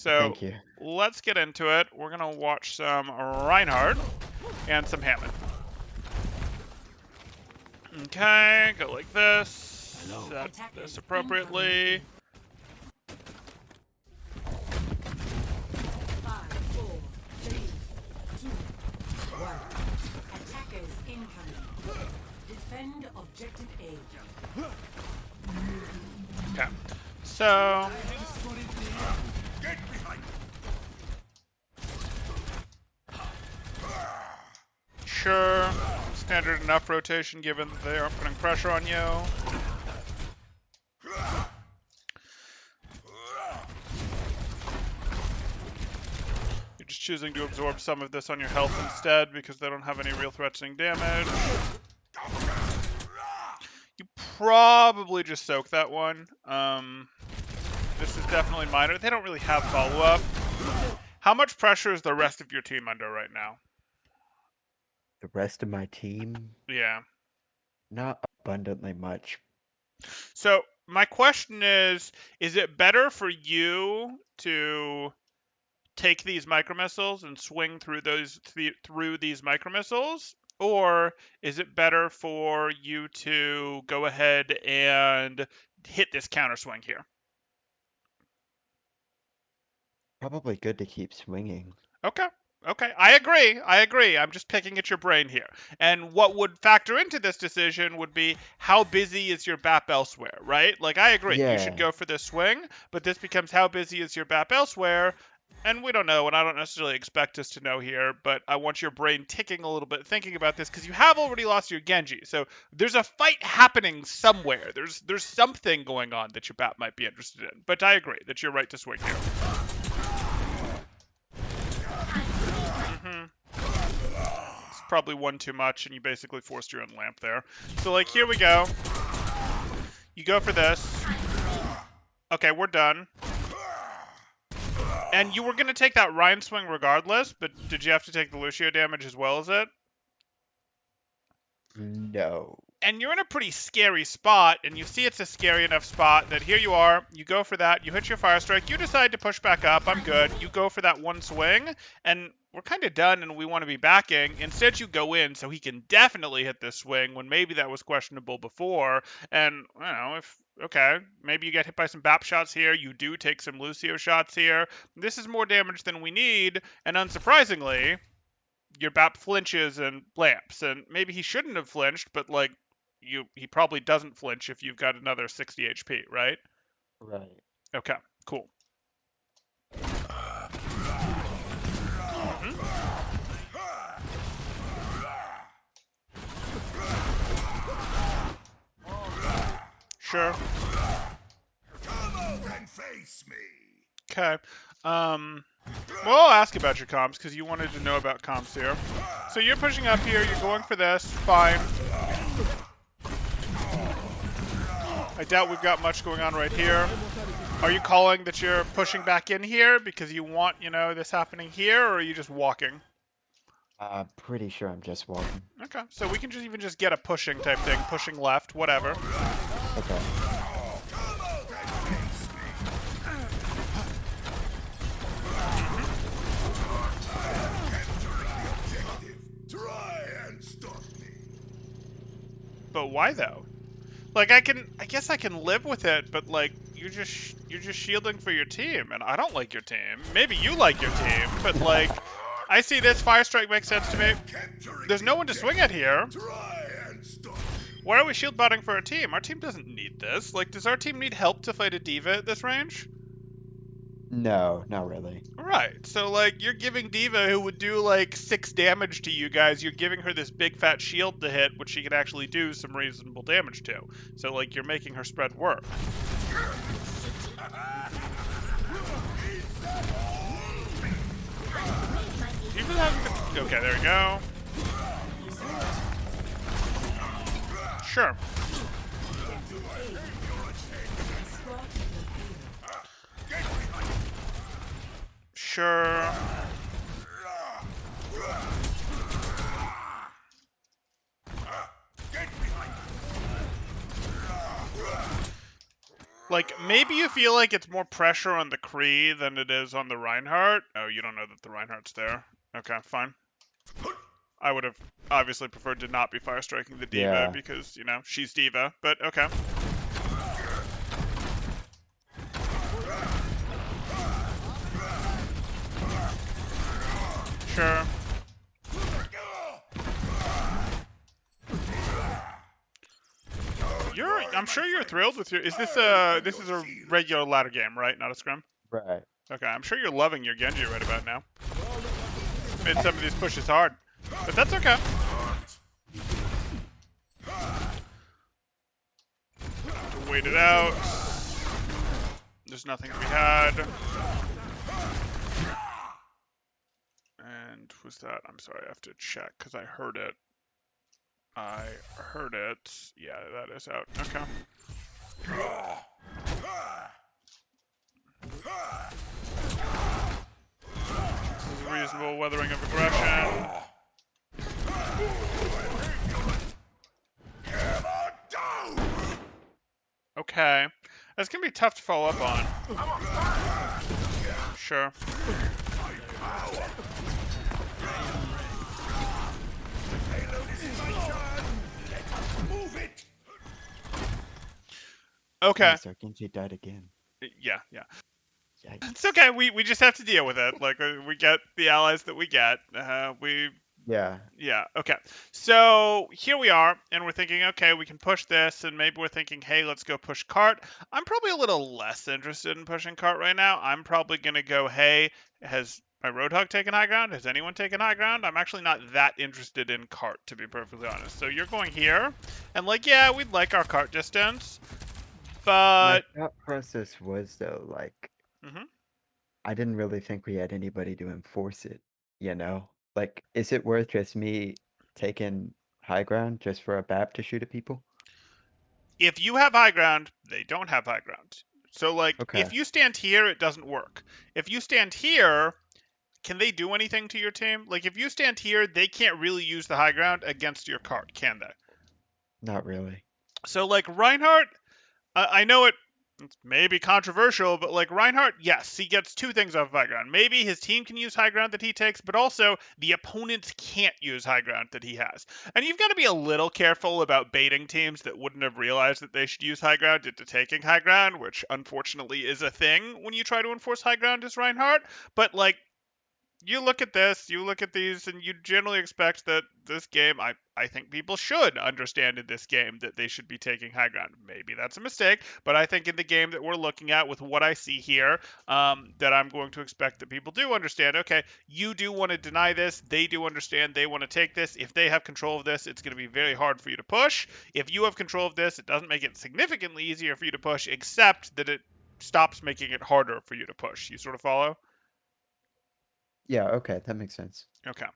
So Thank you. let's get into it. We're gonna watch some Reinhardt and some Hammond. Okay, go like this. Set this appropriately. 5, 4, 3, 2, 1. Attackers incoming. Defend objective A. Okay. So sure, standard enough rotation given that they aren't putting pressure on you. You're just choosing to absorb some of this on your health instead because they don't have any real threatening damage. You probably just soak that one. This is definitely minor. They don't really have follow-up. How much pressure is the rest of your team under right now? The rest of my team, Yeah. not abundantly much. So my question is it better for you to take these micromissiles and swing through through these micromissiles, or is it better for you to go ahead and hit this counter swing here? Probably good to keep swinging. Okay. Okay, I agree. I'm just picking at your brain here. And what would factor into this decision would be how busy is your BAP elsewhere, right? Like, I agree. You should Yeah. go for this swing, but this becomes how busy is your BAP elsewhere? And we don't know, and I don't necessarily expect us to know here, but I want your brain ticking a little bit, thinking about this, because you have already lost your Genji. So there's a fight happening somewhere. There's something going on that your BAP might be interested in. But I agree that you're right to swing here. It's probably one too much, and you basically forced your own lamp there. So, like, here we go. You go for this. Okay, we're done. And you were going to take that Ryan swing regardless, but did you have to take the Lucio damage as well as it? No. And you're in a pretty scary spot, and you see it's a scary enough spot that here you are, you go for that, you hit your fire strike, you decide to push back up, I'm good, you go for that one swing, and we're kind of done and we want to be backing. Instead, you go in so he can definitely hit this swing when maybe that was questionable before, and, I don't know, okay, maybe you get hit by some BAP shots here, you do take some Lucio shots here, this is more damage than we need, and unsurprisingly, your BAP flinches and lamps, and maybe he shouldn't have flinched, but, like, he probably doesn't flinch if you've got another 60 HP, right? Right. Okay, cool. Sure. Come out and face me. Okay. Well, I'll ask about your comms, because you wanted to know about comms here. So you're pushing up here, you're going for this, fine. I doubt we've got much going on right here. Are you calling that you're pushing back in here because you want, this happening here, or are you just walking? Pretty sure I'm just walking. Okay, so we can even just get a pushing type thing, pushing left, whatever. Okay. Try and stop me. But why though? Like I guess I can live with it, but like you're just shielding for your team, and I don't like your team. Maybe you like your team, but like I see this fire strike makes sense to me. There's no one to swing at here. Try and stop me. Why are we shield botting for our team? Our team doesn't need this. Like, does our team need help to fight a D.Va at this range? No, not really. Right. So, like, you're giving D.Va, who would do, like, 6 damage to you guys, you're giving her this big fat shield to hit, which she can actually do some reasonable damage to. So, like, you're making her spread work. Okay, there we go. Sure. Sure. Like, maybe you feel like it's more pressure on the Kree than it is on the Reinhardt. Oh, you don't know that the Reinhardt's there. Okay, fine. I would have obviously preferred to not be fire striking the D.Va Yeah. because, you know, she's D.Va, but okay. Sure. I'm sure you're thrilled with your. Is this this is a regular ladder game, right? Not a scrim. Right. Okay, I'm sure you're loving your Genji right about now. Made some of these pushes hard, but that's okay. To wait it out. There's nothing to be had. And who's that? I'm sorry, I have to check because I heard it. I heard it. Yeah, that is out. Okay. This is a reasonable weathering of aggression. Okay. That's gonna be tough to follow up on. Sure. Okay. Our Genji died again. Yeah, yeah. Yikes. It's okay. We just have to deal with it. Like, we get the allies that we get. Yeah. Yeah, okay. So here we are, and we're thinking, okay, we can push this, and maybe we're thinking, hey, let's go push cart. I'm probably a little less interested in pushing cart right now. I'm probably going to go, hey, has my Roadhog taken high ground? Has anyone taken high ground? I'm actually not that interested in cart, to be perfectly honest. So you're going here, and like, yeah, we'd like our cart distance, but... My thought process was, though, like, Mhm. I didn't really think we had anybody to enforce it, you know? Like, is it worth just me taking high ground just for a BAP to shoot at people? If you have high ground, they don't have high ground. So, like, Okay. if you stand here, it doesn't work. If you stand here, can they do anything to your team? Like, if you stand here, they can't really use the high ground against your cart, can they? Not really. So, like, Reinhardt, I know it's maybe controversial, but, like, Reinhardt, yes, he gets two things off of high ground. Maybe his team can use high ground that he takes, but also the opponents can't use high ground that he has. And you've got to be a little careful about baiting teams that wouldn't have realized that they should use high ground into taking high ground, which unfortunately is a thing when you try to enforce high ground as Reinhardt. But, like, you look at this, you look at these, and you generally expect that this game, I think people should understand in this game that they should be taking high ground. Maybe that's a mistake, but I think in the game that we're looking at with what I see here, that I'm going to expect that people do understand, okay, you do want to deny this, they do understand they want to take this. If they have control of this, it's going to be very hard for you to push. If you have control of this, it doesn't make it significantly easier for you to push, except that it stops making it harder for you to push. You sort of follow? Yeah, okay, that makes sense. Okay.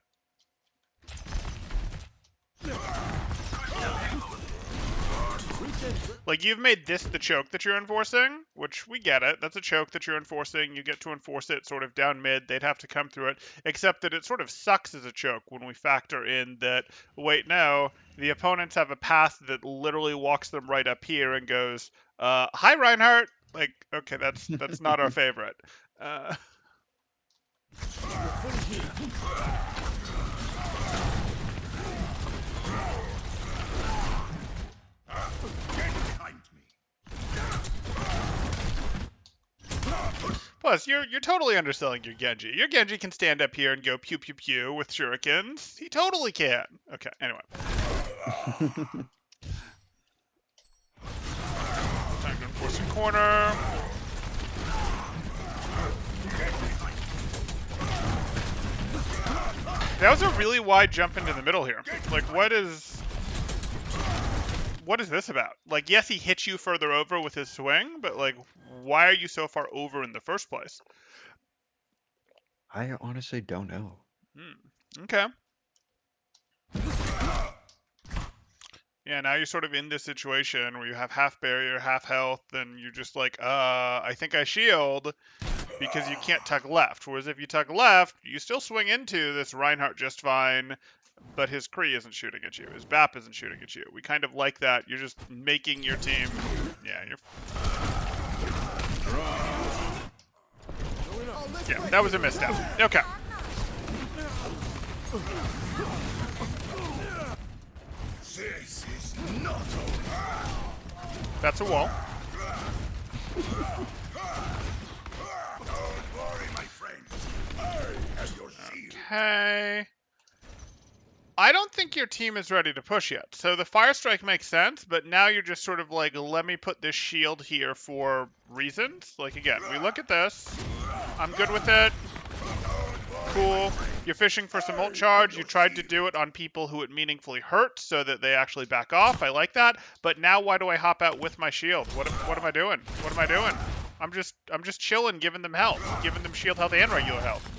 Like, you've made this the choke that you're enforcing, which we get it. That's a choke that you're enforcing. You get to enforce it sort of down mid. They'd have to come through it, except that it sort of sucks as a choke when we factor in that, wait, no, the opponents have a path that literally walks them right up here and goes, hi, Reinhardt. Like, okay, that's not our favorite. Plus, you're totally underselling your Genji. Your Genji can stand up here and go pew pew pew with shurikens. He totally can. Okay, anyway. Time to enforce a corner. That was a really wide jump into the middle here. Like, what is this about? Like, yes, he hit you further over with his swing, but, like, why are you so far over in the first place? I honestly don't know. Okay. Yeah, now you're sort of in this situation where you have half barrier, half health, and you're just like, I think I shield because you can't tuck left. Whereas if you tuck left, you still swing into this Reinhardt just fine, but his Kree isn't shooting at you. His BAP isn't shooting at you. We kind of like that. You're just making your team... Yeah, you're... Yeah, that was a misstep. Okay. This is not over. That's a wall. Don't worry, my friend. I have your shield. Okay. I don't think your team is ready to push yet. So the fire strike makes sense, but now you're just sort of like, let me put this shield here for reasons. Like, again, we look at this. I'm good with it. Cool. You're fishing for some ult charge. You tried to do it on people who it meaningfully hurt so that they actually back off. I like that. But now why do I hop out with my shield? What am I doing? What am I doing? I'm just chilling, giving them health. Giving them shield health and regular health.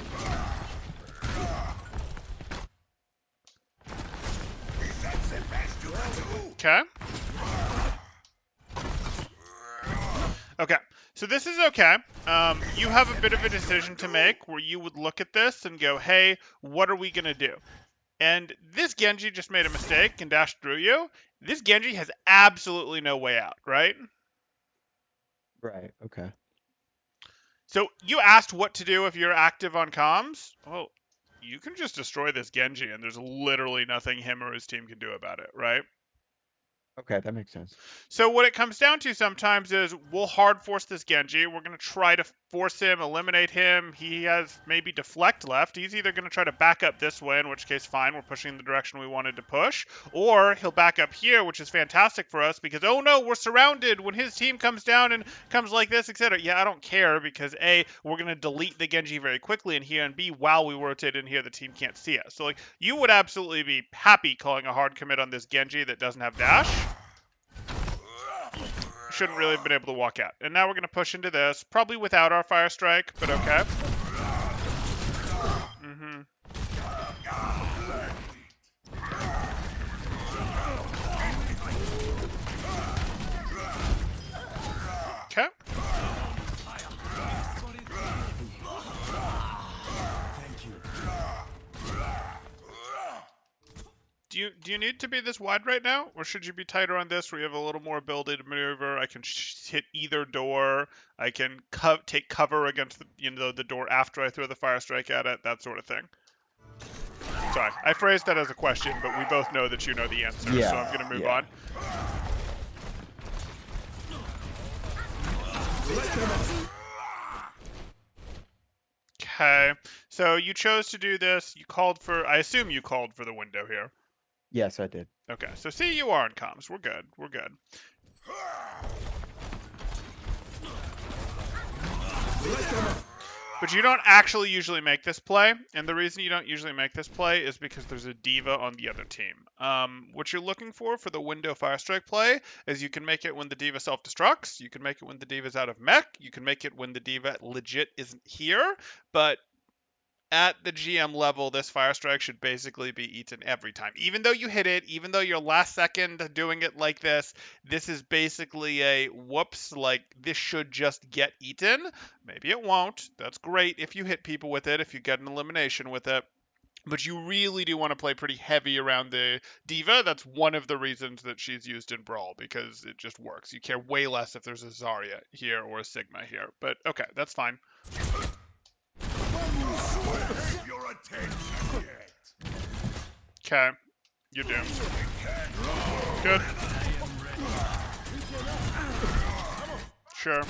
Okay. Okay. So this is okay. You have a bit of a decision to make where you would look at this and go, hey, what are we going to do? And this Genji just made a mistake and dashed through you. This Genji has absolutely no way out, right? Right. Okay. So you asked what to do if you're active on comms. Well, you can just destroy this Genji and there's literally nothing him or his team can do about it, right? Okay, that makes sense. So what it comes down to sometimes is we'll hard force this Genji. We're going to try to force him, eliminate him. He has maybe deflect left. He's either going to try to back up this way, in which case, fine, we're pushing in the direction we wanted to push. Or he'll back up here, which is fantastic for us because, oh no, we're surrounded when his team comes down and comes like this, etc. Yeah, I don't care because A, we're going to delete the Genji very quickly in here, and B, while we rotate in here, the team can't see us. So like, you would absolutely be happy calling a hard commit on this Genji that doesn't have dash. Shouldn't really have been able to walk out. And now we're going to push into this, probably without our fire strike, but okay. Okay. Do you need to be this wide right now? Or should you be tighter on this where you have a little more ability to maneuver? I can hit either door. I can take cover against the door after I throw the fire strike at it, that sort of thing. Sorry, I phrased that as a question, but we both know that you know the answer, Yeah, so I'm going to move yeah. on. Okay, so you chose to do this. You called for, I assume you called for the window here. Yes, I did. Okay, so see, you are on comms. We're good. We're good. But you don't actually usually make this play, and the reason you don't usually make this play is because there's a diva on the other team. What you're looking for the window fire strike play is you can make it when the diva self-destructs, you can make it when the diva's out of mech, you can make it when the diva legit isn't here, but at the GM level, this fire strike should basically be eaten every time. Even though you hit it, even though you're last second doing it like this is basically a whoops, like this should just get eaten. Maybe it won't. That's great if you hit people with it, if you get an elimination with it. But you really do want to play pretty heavy around the diva. That's one of the reasons that she's used in Brawl, because it just works. You care way less if there's a Zarya here or a Sigma here. But okay, that's fine. Have your attention yet. Okay, you're doomed. Good. Sure.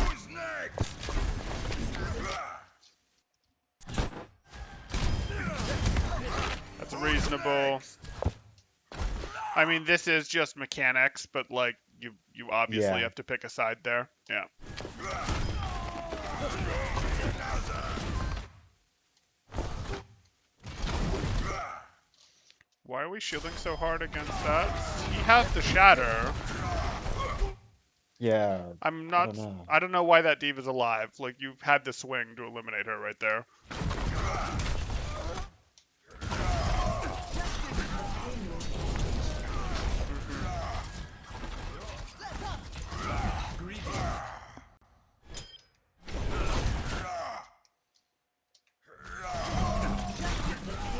Who's next? That's reasonable. I mean, this is just mechanics, but like you obviously Yeah. have to pick a side there. Yeah. Why are we shielding so hard against that? He has the shatter. Yeah. I'm not. don't know. I don't know why that diva's alive. Like, you've had the swing to eliminate her right there.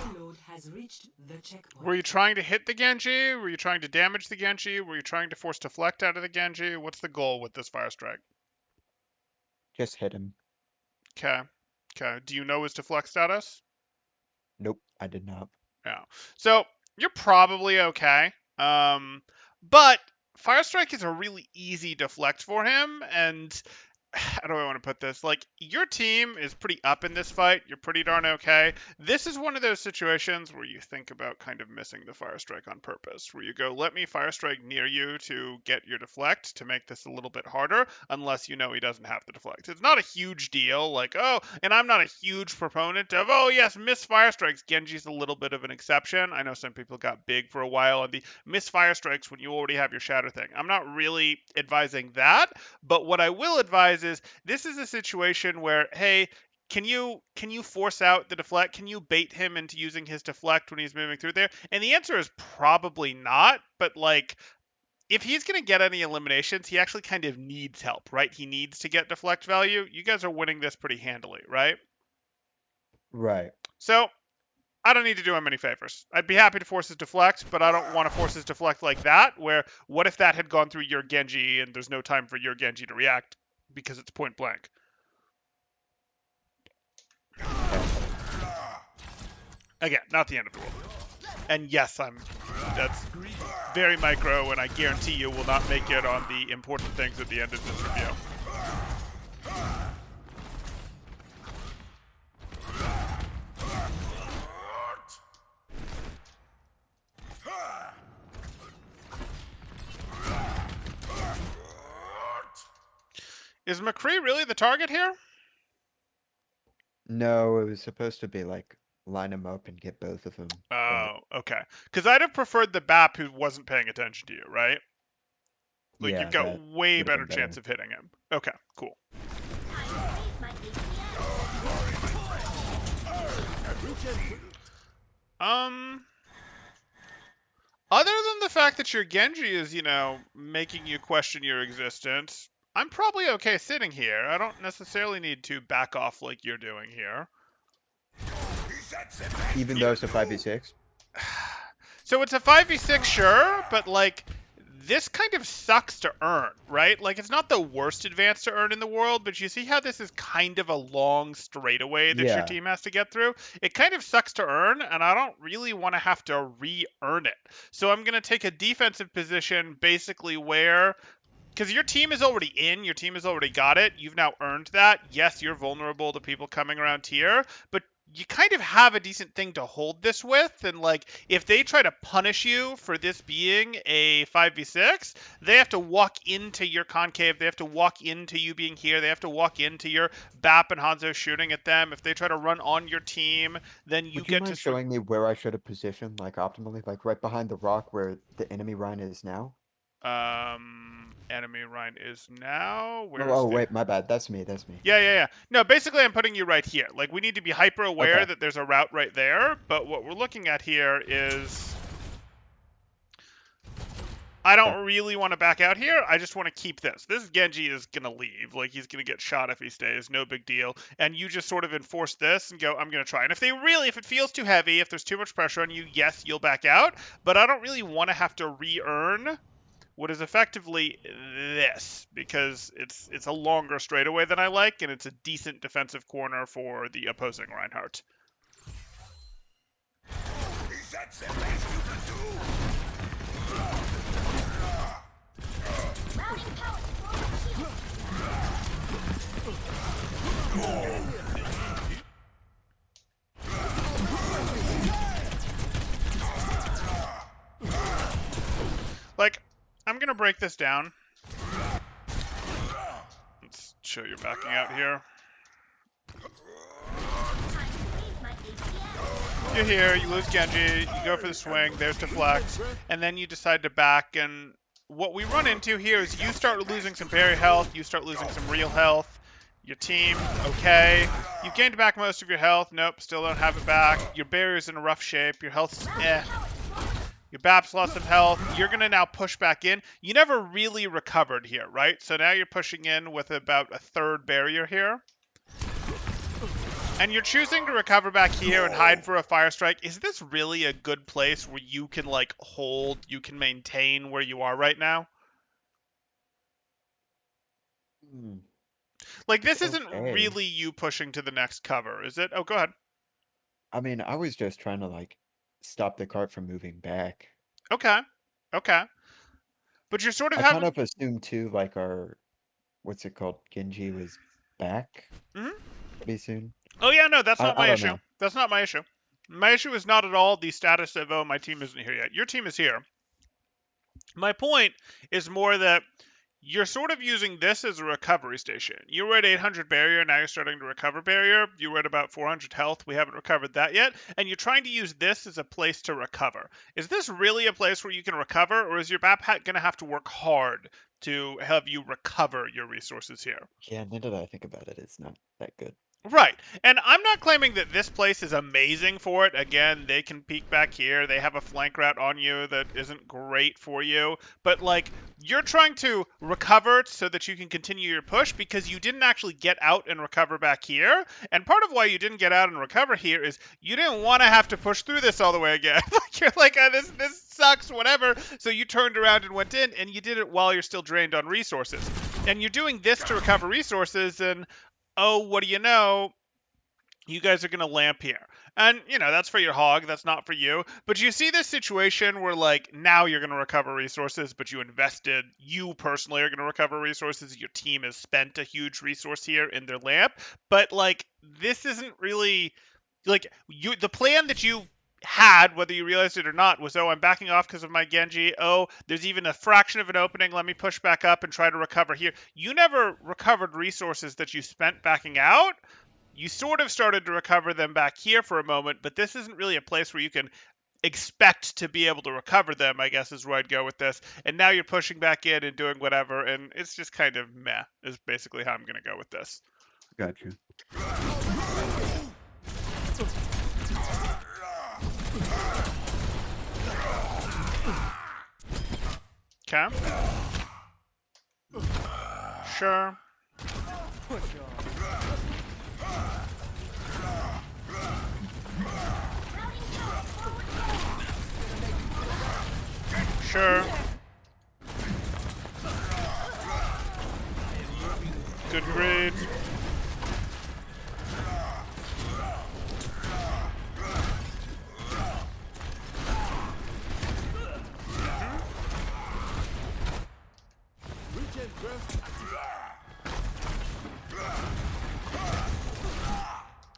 Payload has reached the checkpoint. Were you trying to hit the Genji? Were you trying to damage the Genji? Were you trying to force deflect out of the Genji? What's the goal with this fire strike? Just hit him. Okay. Okay. Do you know his deflect status? Nope, I did not. Yeah. So you're probably okay. But fire strike is a really easy deflect for him, and how do I want to put this? Like, your team is pretty up in this fight. You're pretty darn okay. This is one of those situations where you think about kind of missing the fire strike on purpose, where you go, let me fire strike near you to get your deflect to make this a little bit harder, unless you know he doesn't have the deflect. It's not a huge deal, like, oh, and I'm not a huge proponent of, oh, yes, miss fire strikes. Genji's a little bit of an exception. I know some people got big for a while on the miss fire strikes when you already have your shatter thing. I'm not really advising that, but what I will advise is this is a situation where, hey, can you force out the deflect? Can you bait him into using his deflect when he's moving through there? And the answer is probably not, but like, if he's going to get any eliminations, he actually kind of needs help, right? He needs to get deflect value. You guys are winning this pretty handily, right? Right. So I don't need to do him any favors. I'd be happy to force his deflect, but I don't want to force his deflect like that, where what if that had gone through your Genji and there's no time for your Genji to react because it's point blank? Again, not the end of the world. And yes, that's very micro, and I guarantee you will not make it on the important things at the end of this review. Is McCree really the target here? No, it was supposed to be like line them up and get both of them. Oh, okay. Because I'd have preferred the BAP who wasn't paying attention to you, right? Like, Yeah, you've got that way would've better been chance of hitting him. Okay, cool. Other than the fact that your Genji is, making you question your existence, I'm probably okay sitting here. I don't necessarily need to back off like you're doing here. Even though it's a 5v6? So it's a 5v6, sure, but like, this kind of sucks to earn, right? Like, it's not the worst advance to earn in the world, but you see how this is kind of a long straightaway that your Yeah. team has to get through? It kind of sucks to earn, and I don't really want to have to re-earn it. So I'm going to take a defensive position basically where, because your team is already in, your team has already got it, you've now earned that. Yes, you're vulnerable to people coming around here, but you kind of have a decent thing to hold this with, and like, if they try to punish you for this being a 5v6, they have to walk into your concave, they have to walk into you being here, they have to walk into your BAP and Hanzo shooting at them. If they try to run on your team, then you Would you get mind to showing me where I should have positioned, like optimally, like right behind the rock where the enemy Rhine is now? Enemy Rhine is now. Where's Oh, the... wait, my bad. That's me. That's me. Yeah. No, basically I'm putting you right here. Like, we need to be hyper aware Okay. that there's a route right there, but what we're looking at here is I don't really want to back out here. I just want to keep this. This Genji is going to leave. Like, he's going to get shot if he stays. No big deal. And you just sort of enforce this and go, I'm going to try. And if it feels too heavy, if there's too much pressure on you, yes, you'll back out. But I don't really want to have to re-earn what is effectively this, because it's a longer straightaway than I like, and it's a decent defensive corner for the opposing Reinhardt. Is that the best you can do? Like, I'm gonna break this down. Let's show you backing out here. You're here, you lose Genji, you go for the swing, there's deflect, and then you decide to back, and what we run into here is you start losing some berry health, you start losing some real health, your team, okay, you've gained back most of your health, nope, still don't have it back, your barrier's in a rough shape, your health's your BAP's lost some health, you're gonna now push back in, you never really recovered here, right? So now you're pushing in with about a third barrier here. And you're choosing to recover back here and hide for a fire strike. Is this really a good place where you can like hold, you can maintain where you are right now? Hmm, Like this it's isn't okay. really you pushing to the next cover, is it? Oh, go ahead. I mean, I was just trying to like stop the cart from moving back. Okay. Okay. But you're sort of I kind having. of assumed too, like our what's it called? Genji was back Mhm. pretty soon. Oh yeah, no, that's not I my don't issue. know. That's not my issue. My issue is not at all the status of, oh, my team isn't here yet. Your team is here. My point is more that you're sort of using this as a recovery station. You were at 800 barrier, now you're starting to recover barrier. You were at about 400 health, we haven't recovered that yet. And you're trying to use this as a place to recover. Is this really a place where you can recover, or is your BAP going to have to work hard to have you recover your resources here? Yeah, now that I think about it, it's not that good. Right. And I'm not claiming that this place is amazing for it. Again, they can peek back here. They have a flank route on you that isn't great for you. But, like, you're trying to recover so that you can continue your push because you didn't actually get out and recover back here. And part of why you didn't get out and recover here is you didn't want to have to push through this all the way again. Like, you're like, this sucks, whatever. So you turned around and went in, and you did it while you're still drained on resources. And you're doing this to recover resources, and oh, what do you know? You guys are going to lamp here. And, you know, that's for your hog. That's not for you. But you see this situation where, like, now you're going to recover resources, but you personally are going to recover resources. Your team has spent a huge resource here in their lamp. But, like, this isn't really, like, the plan that you had, whether you realized it or not, was, oh, I'm backing off because of my Genji. Oh, there's even a fraction of an opening. Let me push back up and try to recover here. You never recovered resources that you spent backing out. You sort of started to recover them back here for a moment, but this isn't really a place where you can expect to be able to recover them, I guess is where I'd go with this. And now you're pushing back in and doing whatever, and it's just kind of meh, is basically how I'm going to go with this. Gotcha. Okay. Sure. Sure. Good grade.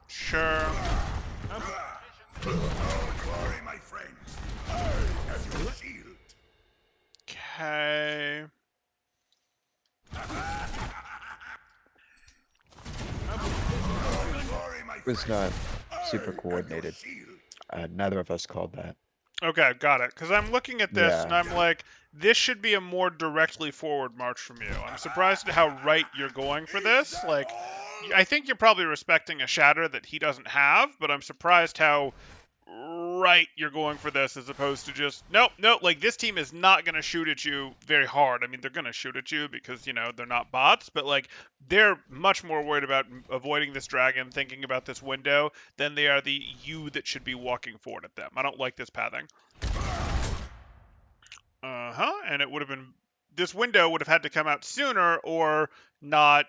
Sure. Glory, my friends. As your shield. Okay. Glory, my It was friends. not super coordinated. Shield. Neither of us called that. Okay, got it. Because I'm looking at this and Yeah. I'm like, this should be a more directly forward march from you. I'm surprised at how right you're going for this. Like, I think you're probably respecting a shatter that he doesn't have, but I'm surprised how right you're going for this as opposed to just, nope, like this team is not going to shoot at you very hard. I mean, they're going to shoot at you because, you know, they're not bots, but like they're much more worried about avoiding this dragon, thinking about this window, than they are the you that should be walking forward at them. I don't like this pathing. And it would have been, this window would have had to come out sooner or not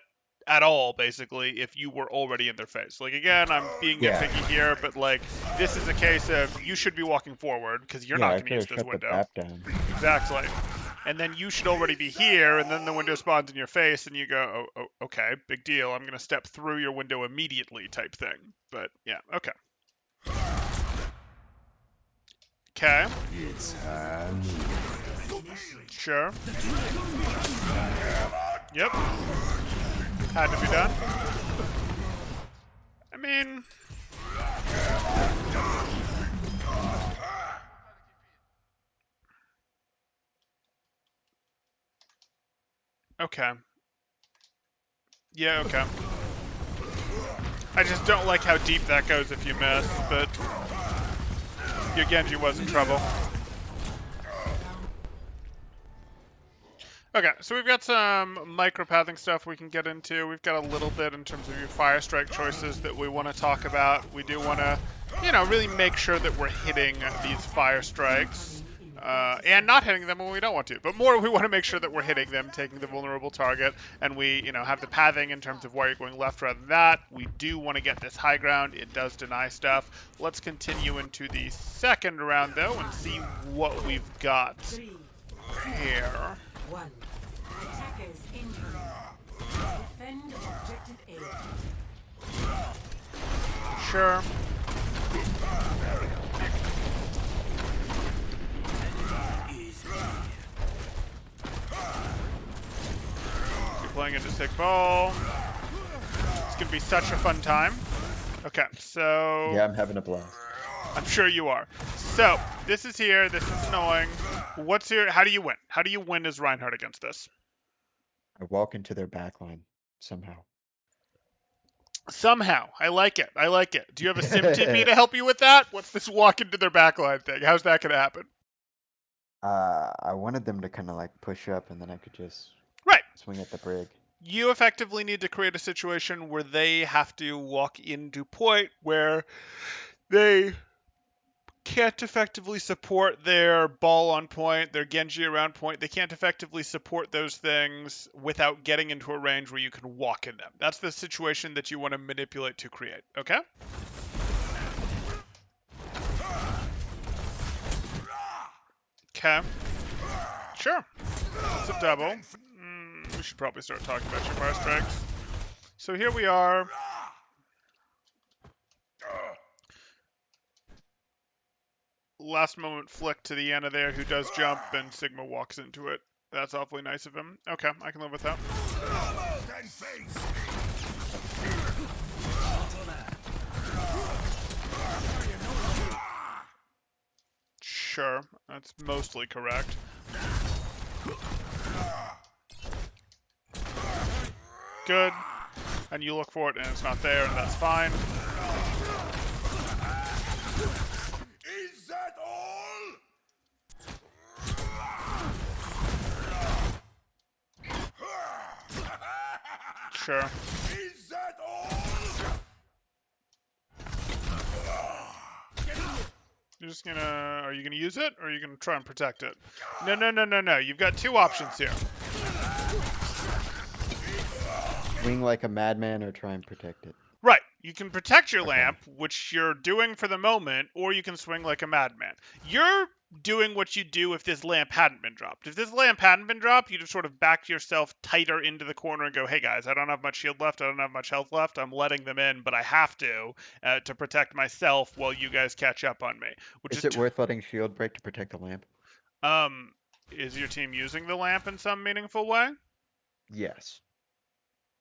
at all, basically, if you were already in their face. Like, again, I'm being Yeah. nitpicky here, but like, this is a case of you should be walking forward because you're Yeah, not I going to use could've this shut window. the BAP down. Exactly. And then you should already be here, and then the window spawns in your face, and you go, oh, okay, big deal. I'm going to step through your window immediately type thing. But, yeah, okay. Okay. It's Sure. Yep. Had to be done. I mean... Okay. Yeah, okay. I just don't like how deep that goes if you miss, but... Your Genji was in trouble. Okay, so we've got some micropathing stuff we can get into. We've got a little bit in terms of your fire strike choices that we want to talk about. We do want to, really make sure that we're hitting these fire strikes. And not hitting them when we don't want to. But more, we want to make sure that we're hitting them, taking the vulnerable target, and we, have the pathing in terms of why you're going left rather than that. We do want to get this high ground. It does deny stuff. Let's continue into the second round, though, and see what we've got 3, here. 1. Attackers incoming. Defend objective A. Sure. You're playing into sick ball. It's gonna be such a fun time. Okay, so Yeah, I'm having a blast. I'm sure you are. So this is here. This is annoying. What's your? How do you win? How do you win as Reinhardt against this? I walk into their backline somehow. Somehow, I like it. I like it. Do you have a sim TP to help you with that? What's this walk into their backline thing? How's that gonna happen? I wanted them to kind of like push up, and then I could just Right. swing at the brig. You effectively need to create a situation where they have to walk into point where they can't effectively support their ball on point, their Genji around point. They can't effectively support those things without getting into a range where you can walk in them. That's the situation that you want to manipulate to create, okay? Okay. Sure. It's a double. We should probably start talking about your fire strikes. So here we are. Last moment flick to the Ana there, who does jump, and Sigma walks into it. That's awfully nice of him. Okay, I can live with that. Then face me. Sure, that's mostly correct. Good. And you look for it, and it's not there, and that's fine. Is that all? Sure. Is that all? You're just gonna... Are you gonna use it, or are you gonna try and protect it? No, no, no, no, no. You've got two options here. Swing like a madman or try and protect it. Right. You can protect your Okay. lamp, which you're doing for the moment, or you can swing like a madman. You're doing what you'd do if this lamp hadn't been dropped. If this lamp hadn't been dropped, you'd have sort of backed yourself tighter into the corner and go, hey guys, I don't have much shield left, I don't have much health left, I'm letting them in, but I have to protect myself while you guys catch up on me. Which Is it worth letting shield break to protect the lamp? Is your team using the lamp in some meaningful way? Yes.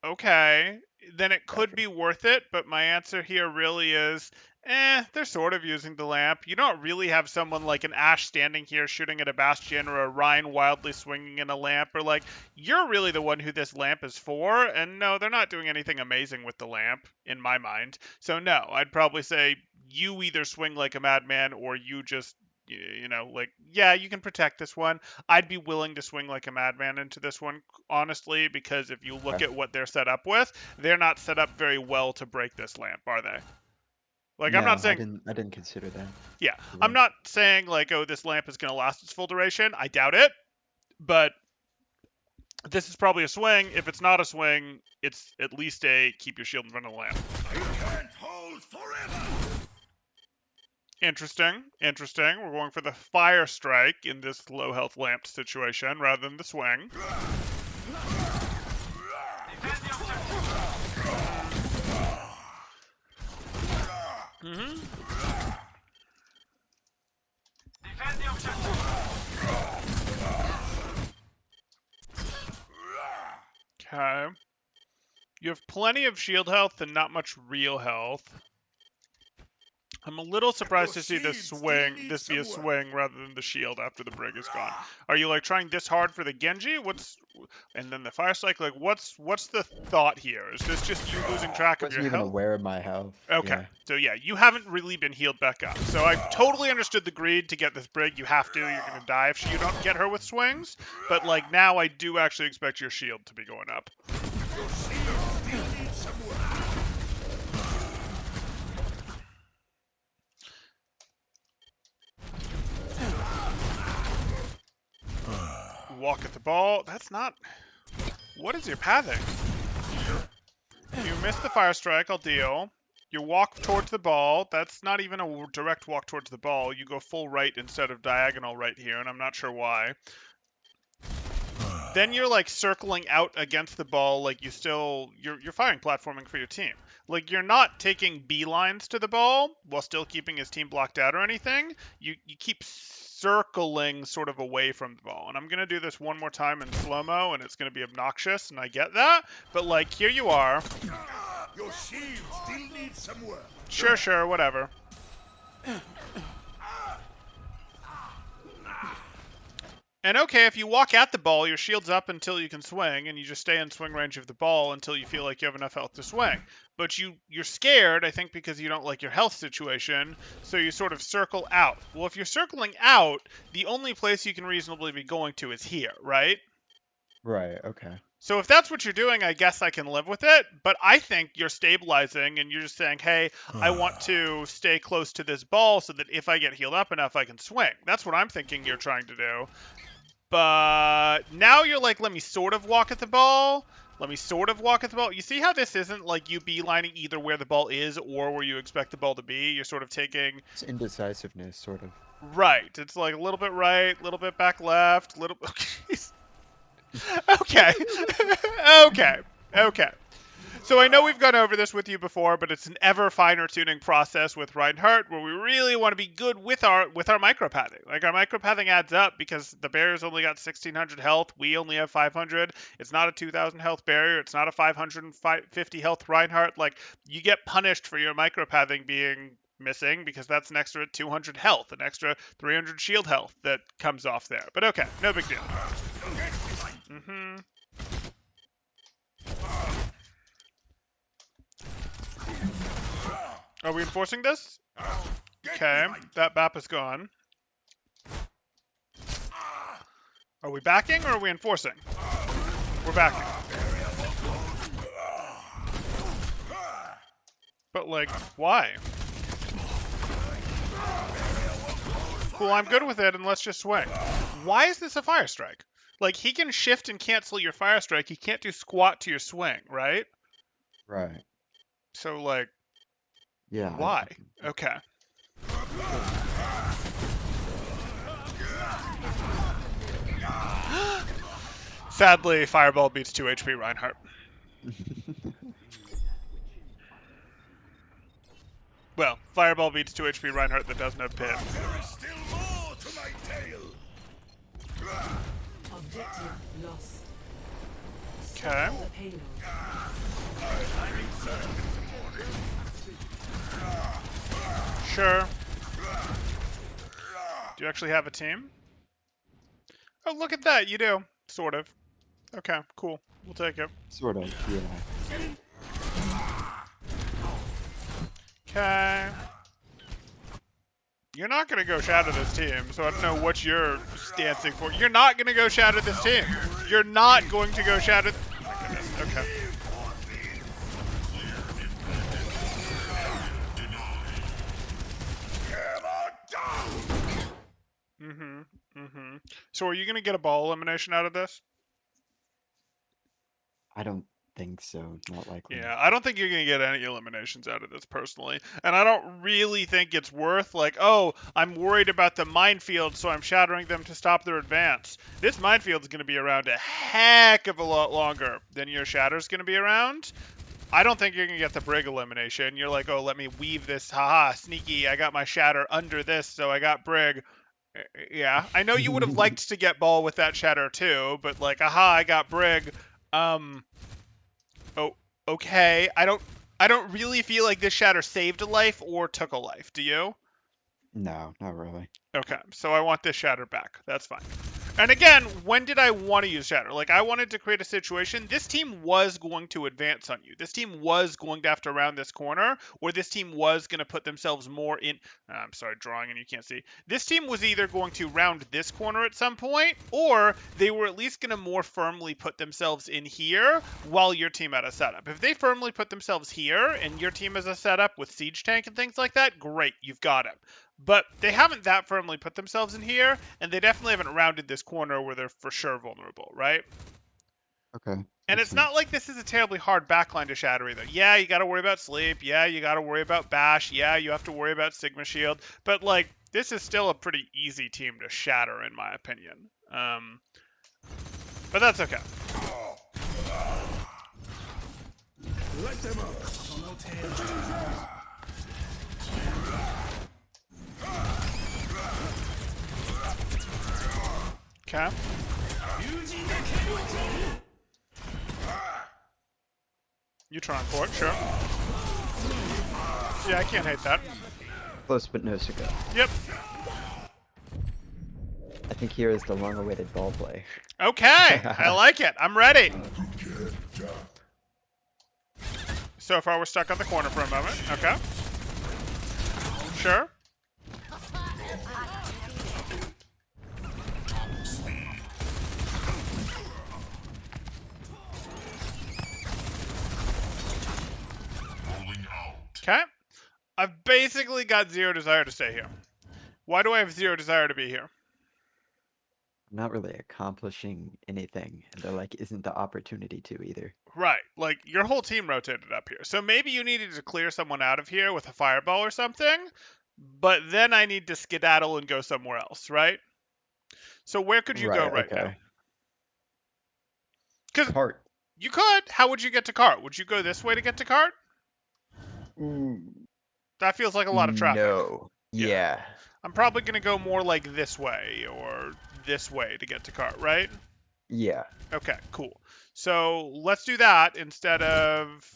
Okay, then it could Gotcha. be worth it, but my answer here really is, they're sort of using the lamp. You don't really have someone like an Ashe standing here shooting at a Bastion or a Ryan wildly swinging in a lamp, or like, you're really the one who this lamp is for, and no, they're not doing anything amazing with the lamp, in my mind. So no, I'd probably say you either swing like a madman or you just, like, yeah, you can protect this one. I'd be willing to swing like a madman into this one, honestly, because if you look Okay. at what they're set up with, they're not set up very well to break this lamp, are they? Like, I'm No, not saying, I didn't consider that. yeah, Yeah. I'm not saying like, oh, this lamp is going to last its full duration. I doubt it, but this is probably a swing. If it's not a swing, it's at least a keep your shield in front of the lamp. I can't hold forever. Interesting. Interesting. We're going for the fire strike in this low health lamp situation rather than the swing. Mm-hmm. Okay. You have plenty of shield health and not much real health. I'm a little surprised to Your see this shield still swing, needs this be a some work. swing rather than the shield after the Brig is gone. Are you like trying this hard for the Genji? And then the Fire Strike? Like what's the thought here? Is this just you losing track of Wasn't your even health? aware of my health. Okay, Yeah. so yeah, you haven't really been healed back up. So I totally understood the greed to get this Brig. You have to. You're gonna die if you don't get her with swings. But like now, I do actually expect your shield to be going up. Your shield still needs some work. Walk at the ball. That's not. What is your pathing? You miss the Fire Strike. I'll deal. You walk towards the ball. That's not even a direct walk towards the ball. You go full right instead of diagonal right here, and I'm not sure why. Then you're like circling out against the ball, like you're firing platforming for your team. Like you're not taking beelines to the ball while still keeping his team blocked out or anything. You keep circling sort of away from the ball. And I'm gonna do this one more time in slow-mo, and it's gonna be obnoxious, and I get that. But like here you are. Your shield still needs some work. Sure, whatever. And okay, if you walk at the ball, your shield's up until you can swing, and you just stay in swing range of the ball until you feel like you have enough health to swing. But you're scared, I think, because you don't like your health situation, so you sort of circle out. Well, if you're circling out, the only place you can reasonably be going to is here, right? Right. Okay. So if that's what you're doing, I guess I can live with it. But I think you're stabilizing, and you're just saying, hey, I want to stay close to this ball so that if I get healed up enough, I can swing. That's what I'm thinking you're trying to do. But now you're like, let me sort of walk at the ball. Let me sort of walk at the ball. You see how this isn't like you beelining either where the ball is or where you expect the ball to be? You're sort of taking... It's indecisiveness, sort of. Right. It's like a little bit right, a little bit back left, little... Okay. Okay. So I know we've gone over this with you before, but it's an ever finer tuning process with Reinhardt where we really want to be good with our micropathing. Like our micropathing adds up because the barrier's only got 1600 health, we only have 500. It's not a 2000 health barrier, it's not a 550 health Reinhardt. Like you get punished for your micropathing being missing because that's an extra 200 health, an extra 300 shield health that comes off there. But okay, no big deal. Are we enforcing this? Okay, that BAP is gone. Are we backing or are we enforcing? We're backing. But like, why? Cool, I'm good with it, and let's just swing. Why is this a Fire Strike? Like, he can shift and cancel your Fire Strike. He can't do squat to your swing, right? Right. So, like, Yeah. why? Okay. Sadly, Fireball beats 2 HP Reinhardt. Well, Fireball beats 2 HP Reinhardt that doesn't have pin. There is still more to my tale. Objective lost. Okay. The payload. Sure. Do you actually have a team? Oh, look at that. You do. Sort of. Okay, cool. We'll take it. Sort of. Yeah. Okay. You're not going to go shadow this team, so I don't know what you're dancing for. You're not going to go shadow this team. You're not going to go shadow... Oh my goodness. Okay. So are you going to get a ball elimination out of this? I don't think so. Not likely. Yeah, I don't think you're going to get any eliminations out of this personally. And I don't really think it's worth like, oh, I'm worried about the minefield, so I'm shattering them to stop their advance. This minefield is going to be around a heck of a lot longer than your shatter's going to be around. I don't think you're going to get the Brig elimination. You're like, oh, let me weave this. Haha, sneaky. I got my shatter under this, so I got Brig. Yeah, I know you would have liked to get ball with that shatter too, but like, aha, I got Brig. Oh, okay. I don't I don't really feel like this shatter saved a life or took a life. Do you? No, not really. Okay, so I want this shatter back. That's fine. And again, when did I want to use shatter? Like, I wanted to create a situation. This team was going to advance on you. This team was going to have to round this corner, or this team was going to put themselves more in. I'm sorry, drawing and you can't see. This team was either going to round this corner at some point, or they were at least going to more firmly put themselves in here while your team had a setup. If they firmly put themselves here and your team has a setup with siege tank and things like that, great, you've got him. But they haven't that firmly put themselves in here, and they definitely haven't rounded this corner where they're for sure vulnerable, right? Okay. And it's not like this is a terribly hard backline to shatter either. Yeah, you got to worry about sleep. Yeah, you got to worry about bash. Yeah, you have to worry about Sigma shield. But like, this is still a pretty easy team to shatter, in my opinion. But that's okay. Light them up. Okay. Neutron port, sure. Yeah, I can't hate that. Close but no cigar. Yep. I think here is the long-awaited ball play. Okay, I like it. I'm ready. So far, we're stuck on the corner for a moment. Okay. Sure. Okay. I've basically got zero desire to stay here. Why do I have zero desire to be here? Not really accomplishing anything, and there like isn't the opportunity to either. Right. Like, your whole team rotated up here. So maybe you needed to clear someone out of here with a fireball or something, but then I need to skedaddle and go somewhere else, right? So where could you go right now? Because Cart. you could. How would you get to cart? Would you go this way to get to cart? That feels like a lot of traffic. No. Yeah. Yeah. I'm probably going to go more like this way or this way to get to cart, right? Yeah. Okay, cool. So let's do that instead of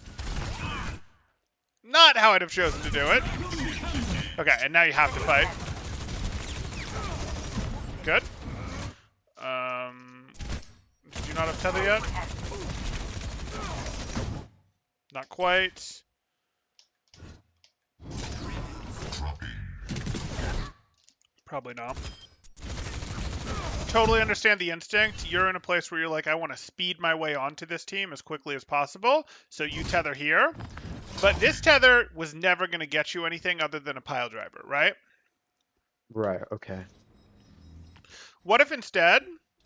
not how I'd have chosen to do it. Okay, and now you have to fight. Good. Did you not have tether yet? Not quite. Probably not. Totally understand the instinct. You're in a place where you're like, I want to speed my way onto this team as quickly as possible. So you tether here. But this tether was never going to get you anything other than a pile driver, right? Right. Okay. What if instead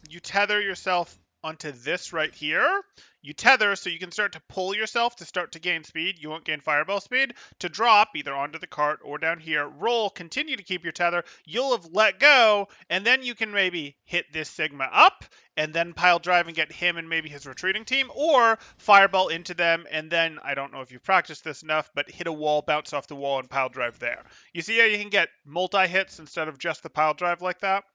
you tether yourself onto this right here? You tether so you can start to pull yourself to start to gain speed. You won't gain fireball speed. To drop either onto the cart or down here. Roll, continue to keep your tether. You'll have let go, and then you can maybe hit this Sigma up and then pile drive and get him and maybe his retreating team, or fireball into them and then, I don't know if you've practiced this enough, but hit a wall, bounce off the wall, and pile drive there. You see how you can get multi-hits instead of just the pile drive like that?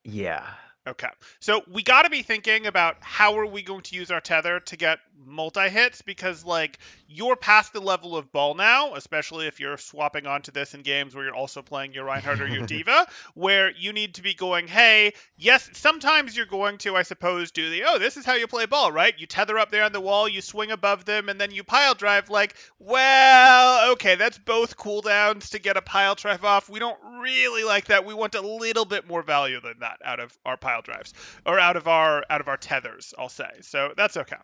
Yeah. Okay, so we got to be thinking about how are we going to use our tether to get multi-hits, because like you're past the level of ball now, especially if you're swapping onto this in games where you're also playing your Reinhardt or your Diva, where you need to be going, hey, yes, sometimes you're going to, I suppose, do the, oh, this is how you play ball, right? You tether up there on the wall, you swing above them, and then you pile drive. Like, well, okay, that's both cooldowns to get a pile drive off. We don't really like that. We want a little bit more value than that out of our pile drives, or out of our tethers, I'll say. So that's okay.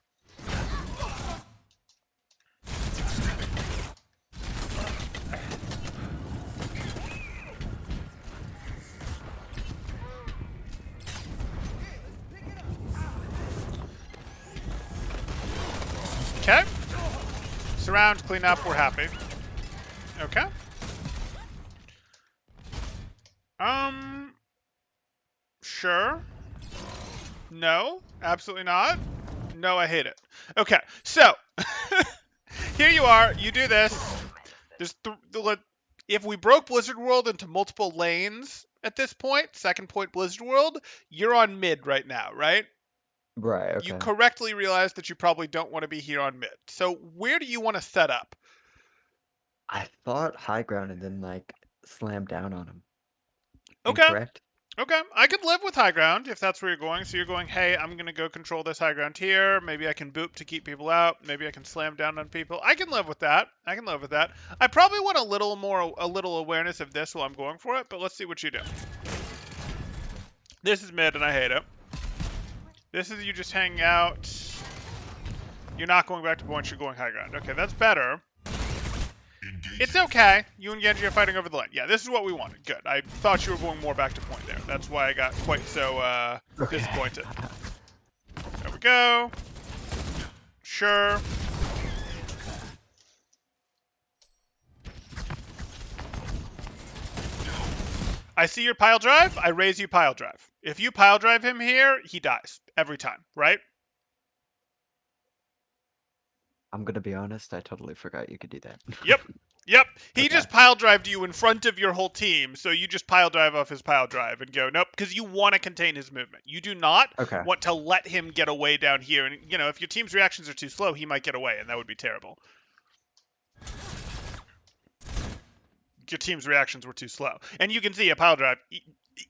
Okay. Surround, clean up, we're happy. Okay. Sure. No, absolutely not. No, I hate it. Okay, so here you are. You do this. There's if we broke Blizzard World into multiple lanes at this point, second point Blizzard World, you're on mid right now, right? Right. Okay. You correctly realize that you probably don't want to be here on mid. So where do you want to set up? I thought high ground and then like slam down on him. Okay. Incorrect? Okay, I could live with high ground if that's where you're going. So you're going, hey, I'm gonna go control this high ground here. Maybe I can boop to keep people out. Maybe I can slam down on people. I can live with that. I can live with that. I probably want a little awareness of this while I'm going for it. But let's see what you do. This is mid, and I hate it. This is you just hanging out. You're not going back to points. You're going high ground. Okay, that's better. It's okay. You and Genji are fighting over the lane. Yeah, this is what we wanted. Good. I thought you were going more back to point there. That's why I got quite so disappointed. There we go. Sure. I see your pile drive. I raise you pile drive. If you pile drive him here, he dies. Every time, right? I'm gonna be honest, I totally forgot you could do that. Yep. Yep. He Okay. just pile drived you in front of your whole team, so you just pile drive off his pile drive and go, nope, because you want to contain his movement. You do not Okay. want to let him get away down here. And, you know, if your team's reactions are too slow, he might get away, and that would be terrible. Your team's reactions were too slow. And you can see a pile drive,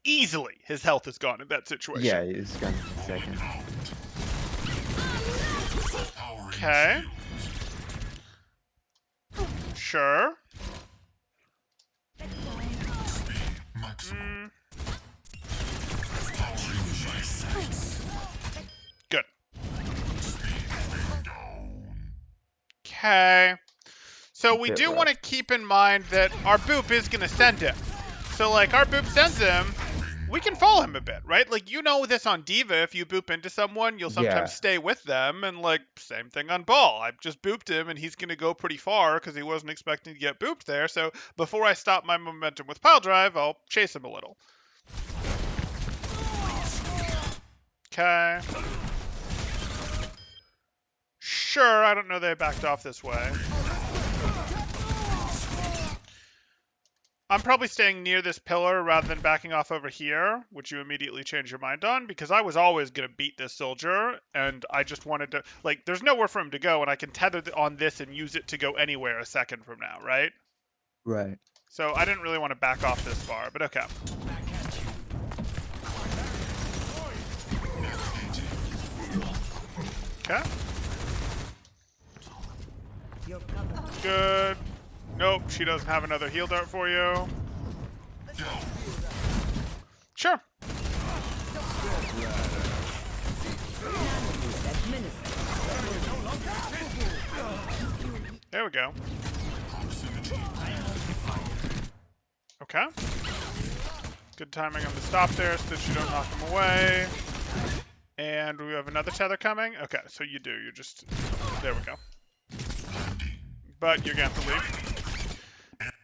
easily his health is gone in that situation. Yeah, he was gone in a second. Okay. Sure. Good. Okay. So we Bit do rough. want to keep in mind that our boop is going to send him. So, like, our boop sends him, we can follow him a bit, right? Like, you know this on D.Va, if you boop into someone, you'll sometimes Yeah. stay with them, and, like, same thing on Ball. I just booped him, and he's going to go pretty far because he wasn't expecting to get booped there, so before I stop my momentum with Pile Drive, I'll chase him a little. Okay. Sure, I don't know they backed off this way. I'm probably staying near this pillar rather than backing off over here, which you immediately change your mind on, because I was always going to beat this soldier, and I just wanted to, like, there's nowhere for him to go, and I can tether on this and use it to go anywhere a second from now, right? Right. So I didn't really want to back off this far, but okay. Okay. Good. Nope, she doesn't have another heal dart for you. Sure. There we go. Okay. Good timing on the stop there so that you don't knock him away. And we have another tether coming. Okay, so you do. You're just... There we go. But you're going to have to leave.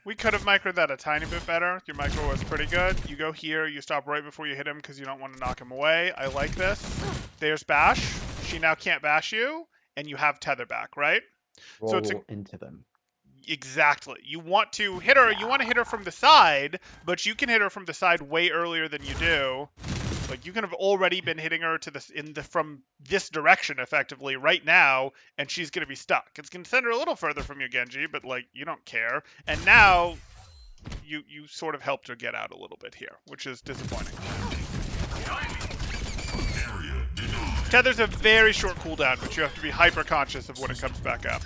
We could have microed that a tiny bit better. Your micro was pretty good. You go here, you stop right before you hit him because you don't want to knock him away. I like this. There's bash. She now can't bash you, and you have tether back, right? Roll So it's into them. Exactly. You want to hit her. You want to hit her from the side, but you can hit her from the side way earlier than you do. Like, you can have already been hitting her to this from this direction effectively right now, and she's gonna be stuck. It's gonna send her a little further from you, Genji, but like you don't care. And now you sort of helped her get out a little bit here, which is disappointing. Tether's a very short cooldown, but you have to be hyper conscious of when it comes back up.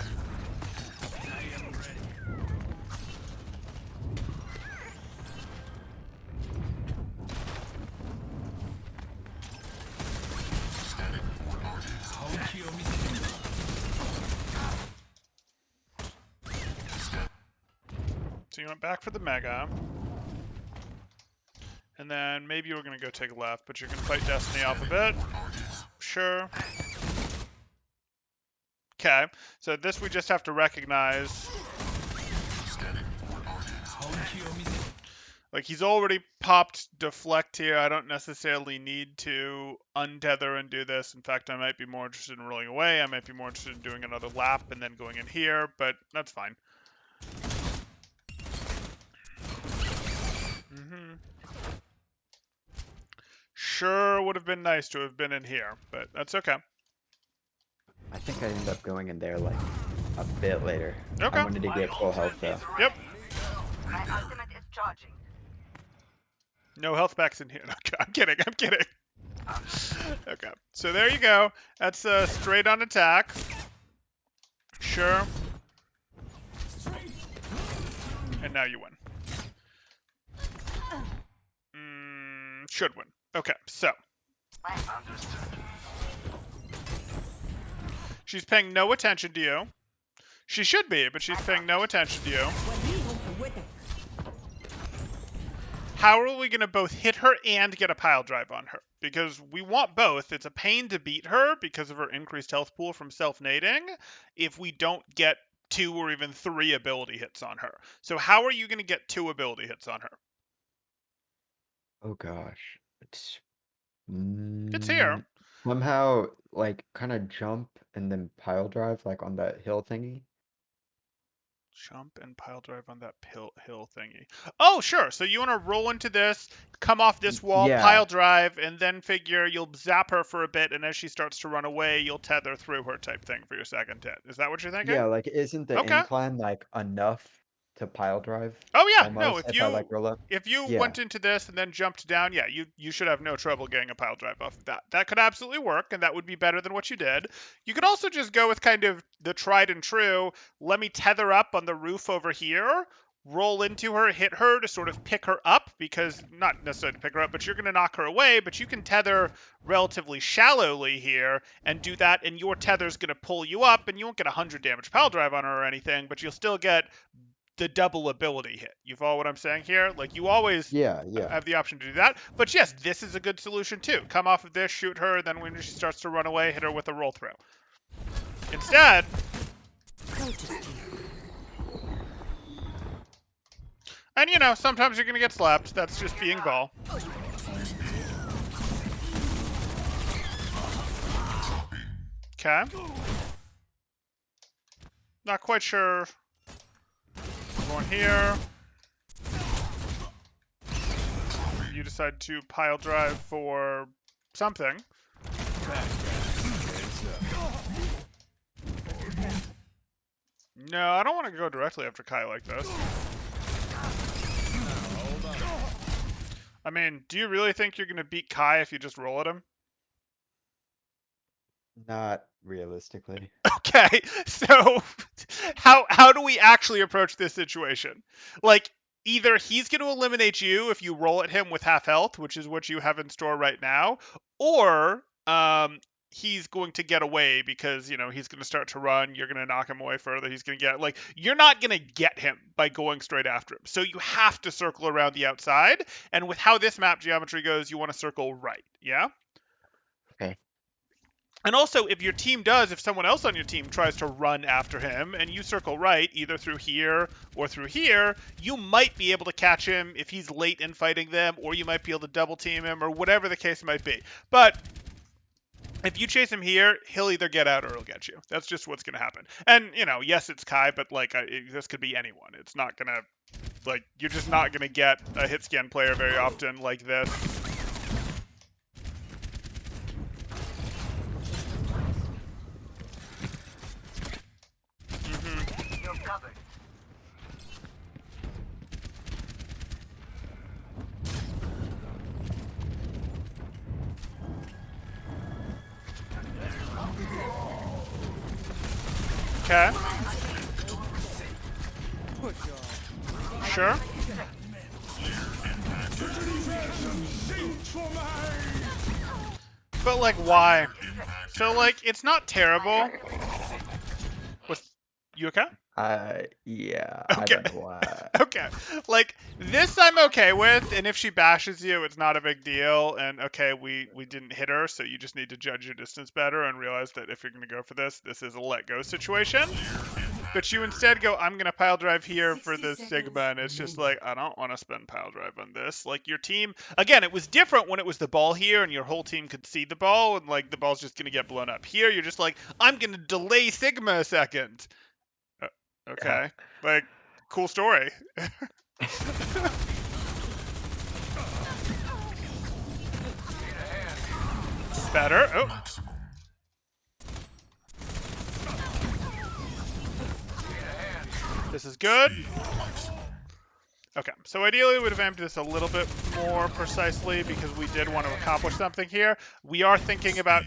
So you went back for the Mega. And then maybe you were going to go take a left, but you're going to fight Destiny off a bit. Sure. Okay, so this we just have to recognize. Like, he's already popped deflect here. I don't necessarily need to untether and do this. In fact, I might be more interested in rolling away. I might be more interested in doing another lap and then going in here, but that's fine. Sure would have been nice to have been in here, but that's okay. I think I ended up going in there like a bit later. Okay. I wanted to get full health though. Yep. My ultimate is charging. No health packs in here. Okay, I'm kidding. I'm kidding. Okay. So there you go. That's straight on attack. Sure. And now you win. Should win. Okay, so. She's paying no attention to you. She should be, but she's paying no attention to you. How are we going to both hit her and get a pile drive on her? Because we want both. It's a pain to beat her because of her increased health pool from self-nading if we don't get 2 or even 3 ability hits on her. So how are you going to get 2 ability hits on her? Oh gosh. It's It's here. somehow like kind of jump and then pile drive like on that hill thingy. Jump and pile drive on that hill thingy. Oh, sure. So you want to roll into this, come off this wall, Yeah. pile drive, and then figure you'll zap her for a bit, and as she starts to run away, you'll tether through her type thing for your second hit. Is that what you're thinking? Yeah, like isn't the Okay. incline like enough to pile drive? Oh yeah, no. Almost, If if I you like roll up. if you Yeah. went into this and then jumped down, yeah, you should have no trouble getting a pile drive off of that. That could absolutely work, and that would be better than what you did. You could also just go with kind of the tried and true. Let me tether up on the roof over here, roll into her, hit her to sort of pick her up, because not necessarily to pick her up, but you're going to knock her away. But you can tether relatively shallowly here and do that, and your tether's going to pull you up, and you won't get 100 damage pile drive on her or anything, but you'll still get the double ability hit. You follow what I'm saying here? Like, you always Yeah. have the option to do that. But yes, this is a good solution too. Come off of this, shoot her, then when she starts to run away, hit her with a roll through. Instead, and you know, sometimes you're going to get slapped. That's just being ball. Okay. Not quite sure. Going here. You decide to pile drive for something. No, I don't want to go directly after Kai like this. I mean, do you really think you're going to beat Kai if you just roll at him? Not realistically. Okay, so how do we actually approach this situation? Like, either he's going to eliminate you if you roll at him with half health, which is what you have in store right now, or he's going to get away because, you know, he's going to start to run, you're going to knock him away further, he's going to get, like, you're not going to get him by going straight after him. So you have to circle around the outside, and with how this map geometry goes, you want to circle right, yeah? Okay. And also, if someone else on your team tries to run after him and you circle right, either through here or through here, you might be able to catch him if he's late in fighting them, or you might be able to double team him, or whatever the case might be. But if you chase him here, he'll either get out or he'll get you. That's just what's going to happen. And, you know, yes, it's Kai, but, like, this could be anyone. It's not going to, like, you're just not going to get a hit scan player very often like this. You're covered. Okay. Sure. But, like, why? So, like, it's not terrible. You okay? Yeah. Okay. I don't know why. Okay. Like, this I'm okay with, and if she bashes you, it's not a big deal, and okay, we didn't hit her, so you just need to judge your distance better and realize that if you're going to go for this, this is a let-go situation. But you instead go, I'm going to pile drive here for this 60 Sigma, and it's just seconds like, I don't want to spend pile drive on this. Like, your team, again, it was different when it was the ball here, and your whole team could see the ball, and, like, the ball's just going to get blown up. Here, you're just like, I'm going to delay Sigma a second. Okay. Like, cool story. Better. Oh. This is good. Okay, so ideally we would have aimed this a little bit more precisely because we did want to accomplish something here. We are thinking about...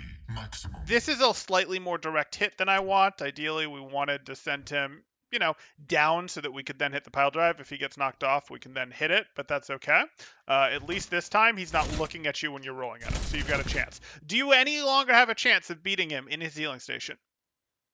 This is a slightly more direct hit than I want. Ideally, we wanted to send him, you know, down so that we could then hit the pile drive. If he gets knocked off, we can then hit it, but that's okay. At least this time, he's not looking at you when you're rolling at him, so you've got a chance. Do you any longer have a chance of beating him in his healing station?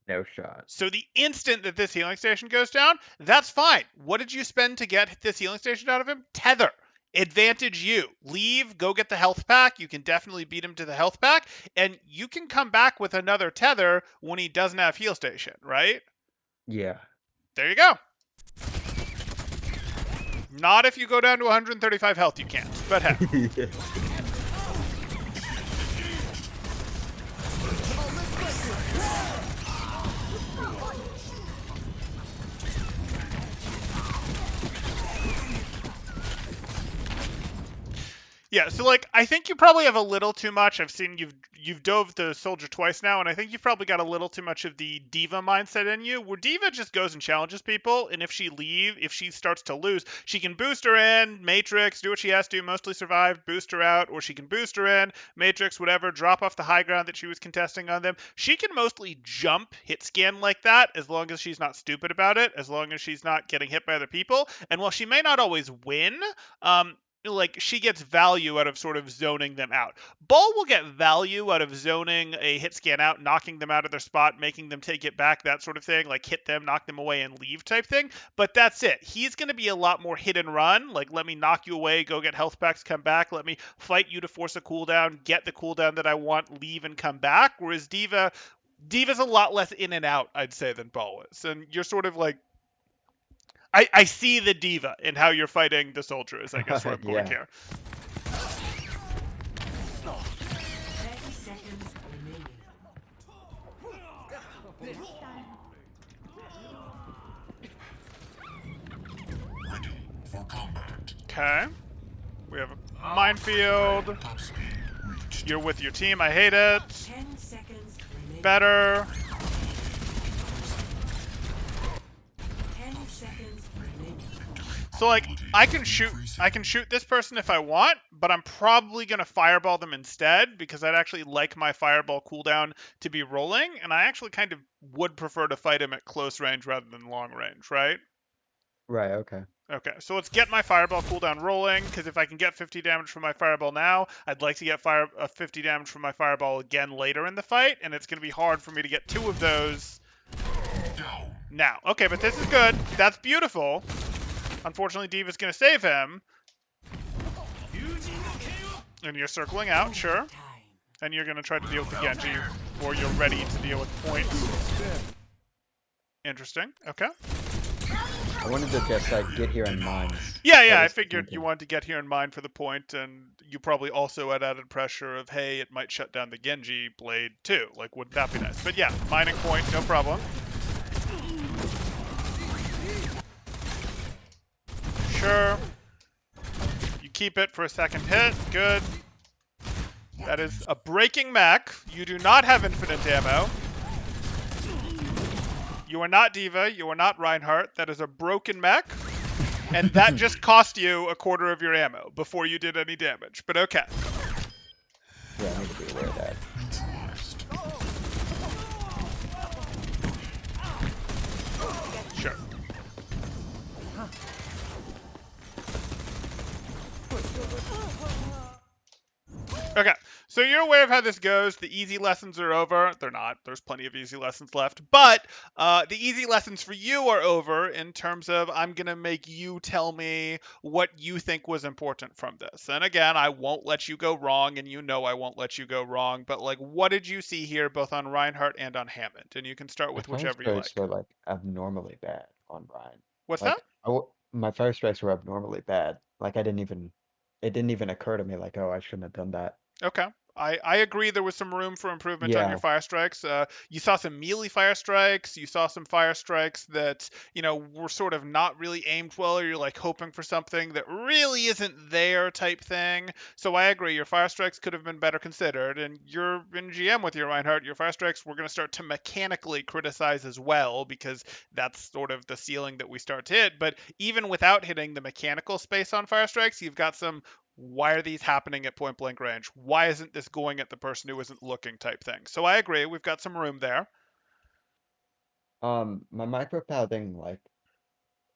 No shot. So the instant that this healing station goes down, that's fine. What did you spend to get this healing station out of him? Tether. Advantage you. Leave, go get the health pack. You can definitely beat him to the health pack. And you can come back with another tether when he doesn't have heal station, right? Yeah. There you go. Not if you go down to 135 health, you can't. But hey. Yeah, so like I think you probably have a little too much. I've seen you've dove the soldier twice now, and I think you've probably got a little too much of the diva mindset in you, where diva just goes and challenges people, and if she starts to lose, she can boost her in, matrix, do what she has to, mostly survive, boost her out, or she can boost her in, matrix, whatever, drop off the high ground that she was contesting on them. She can mostly jump, hit scan like that, as long as she's not stupid about it, as long as she's not getting hit by other people, and while she may not always win, like she gets value out of sort of zoning them out. Ball will get value out of zoning a hit scan out, knocking them out of their spot, making them take it back, that sort of thing, like hit them, knock them away, and leave type thing. But that's it. He's going to be a lot more hit and run, like let me knock you away, go get health packs, come back, let me fight you to force a cooldown, get the cooldown that I want, leave and come back. Whereas Diva's a lot less in and out, I'd say, than Ball is. And you're sort of like, I see the diva in how you're fighting the soldier is, I guess, what I'm going here. 30 seconds remaining. Ready for combat. Okay. We have a minefield. Top speed reached. You're with your team. I hate it. 10 seconds remaining. Better. 10 seconds remaining. So like I can shoot this person if I want, but I'm probably gonna fireball them instead because I'd actually like my fireball cooldown to be rolling, and I actually kind of would prefer to fight him at close range rather than long range, right? Right, okay. Okay, so let's get my fireball cooldown rolling, because if I can get 50 damage from my fireball now, I'd like to get 50 damage from my fireball again later in the fight, and it's going to be hard for me to get 2 of those Down. now. Okay, but this is good. That's beautiful. Unfortunately, Diva's going to save him. And you're circling out, sure. Time. And you're going to try to deal with the Genji, or you're ready to deal with points. Interesting. Okay. I wanted to just like get here in mind. Yeah, That I was figured thinking. you wanted to get here in mind for the point, and you probably also had added pressure of, hey, it might shut down the Genji blade too. Like, wouldn't that be nice? But yeah, mining point, no problem. Sure. You keep it for a second hit. Good. That is a breaking mech. You do not have infinite ammo. You are not Diva. You are not Reinhardt. That is a broken mech. And that just cost you a quarter of your ammo before you did any damage. But okay. Yeah, I need to be aware of that. Neutralized. Sure. Okay, so you're aware of how this goes. The easy lessons are over. They're not. There's plenty of easy lessons left. But the easy lessons for you are over in terms of I'm going to make you tell me what you think was important from this. And again, I won't let you go wrong, and you know I won't let you go wrong. But like, what did you see here both on Reinhardt and on Hammond? And you can start with My fire whichever you like. strikes were like abnormally bad on Ryan. What's Like that? my fire strikes were abnormally bad. Like it didn't even occur to me like, oh, I shouldn't have done that. Okay. I agree there was some room for improvement on your Yeah. fire strikes. You saw some melee fire strikes. You saw some fire strikes that, were sort of not really aimed well, or you're like hoping for something that really isn't there type thing. So I agree, your fire strikes could have been better considered. And you're in GM with your Reinhardt, your fire strikes we're going to start to mechanically criticize as well, because that's sort of the ceiling that we start to hit. But even without hitting the mechanical space on fire strikes, you've got some why are these happening at point blank range? Why isn't this going at the person who isn't looking type thing? So I agree, we've got some room there. My micro pathing, like,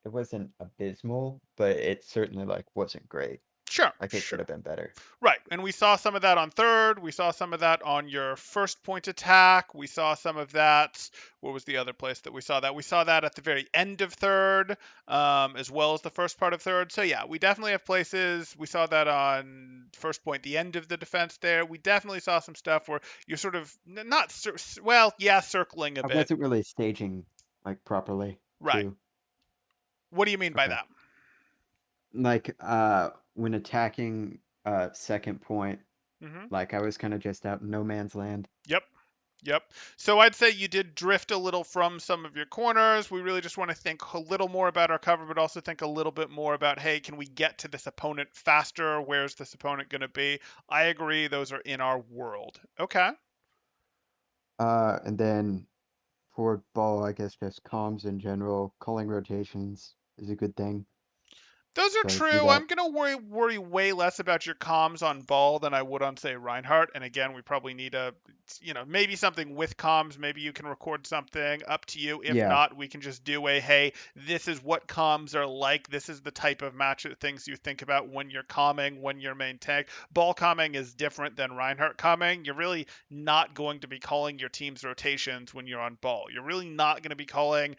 it wasn't abysmal, but it certainly like wasn't great. Sure, Like it could sure. have been better. Right. And we saw some of that on third. We saw some of that on your first point attack. We saw some of that. What was the other place that we saw that? We saw that at the very end of third, as well as the first part of third. So, yeah, we definitely have places. We saw that on first point, the end of the defense there. We definitely saw some stuff where you're sort of not, well, yeah, circling a I bit. wasn't really staging like properly Right. too. What do you mean by Okay. that? Like when attacking second point, Hmm. like I was kind of just out in no man's land. Yep. Yep. So I'd say you did drift a little from some of your corners. We really just want to think a little more about our cover, but also think a little bit more about, hey, can we get to this opponent faster? Where's this opponent going to be? I agree. Those are in our world. Okay. And then for ball, I guess just comms in general, calling rotations is a good thing. Those are So do true. that. I'm gonna worry way less about your comms on Ball than I would on, say, Reinhardt. And again, we probably need maybe something with comms. Maybe you can record something. Up to you. If Yeah. not, we can just do a, hey, this is what comms are like. This is the type of match things you think about when you're comming, when you're main tank. Ball comming is different than Reinhardt comming. You're really not going to be calling your team's rotations when you're on Ball. You're really not going to be calling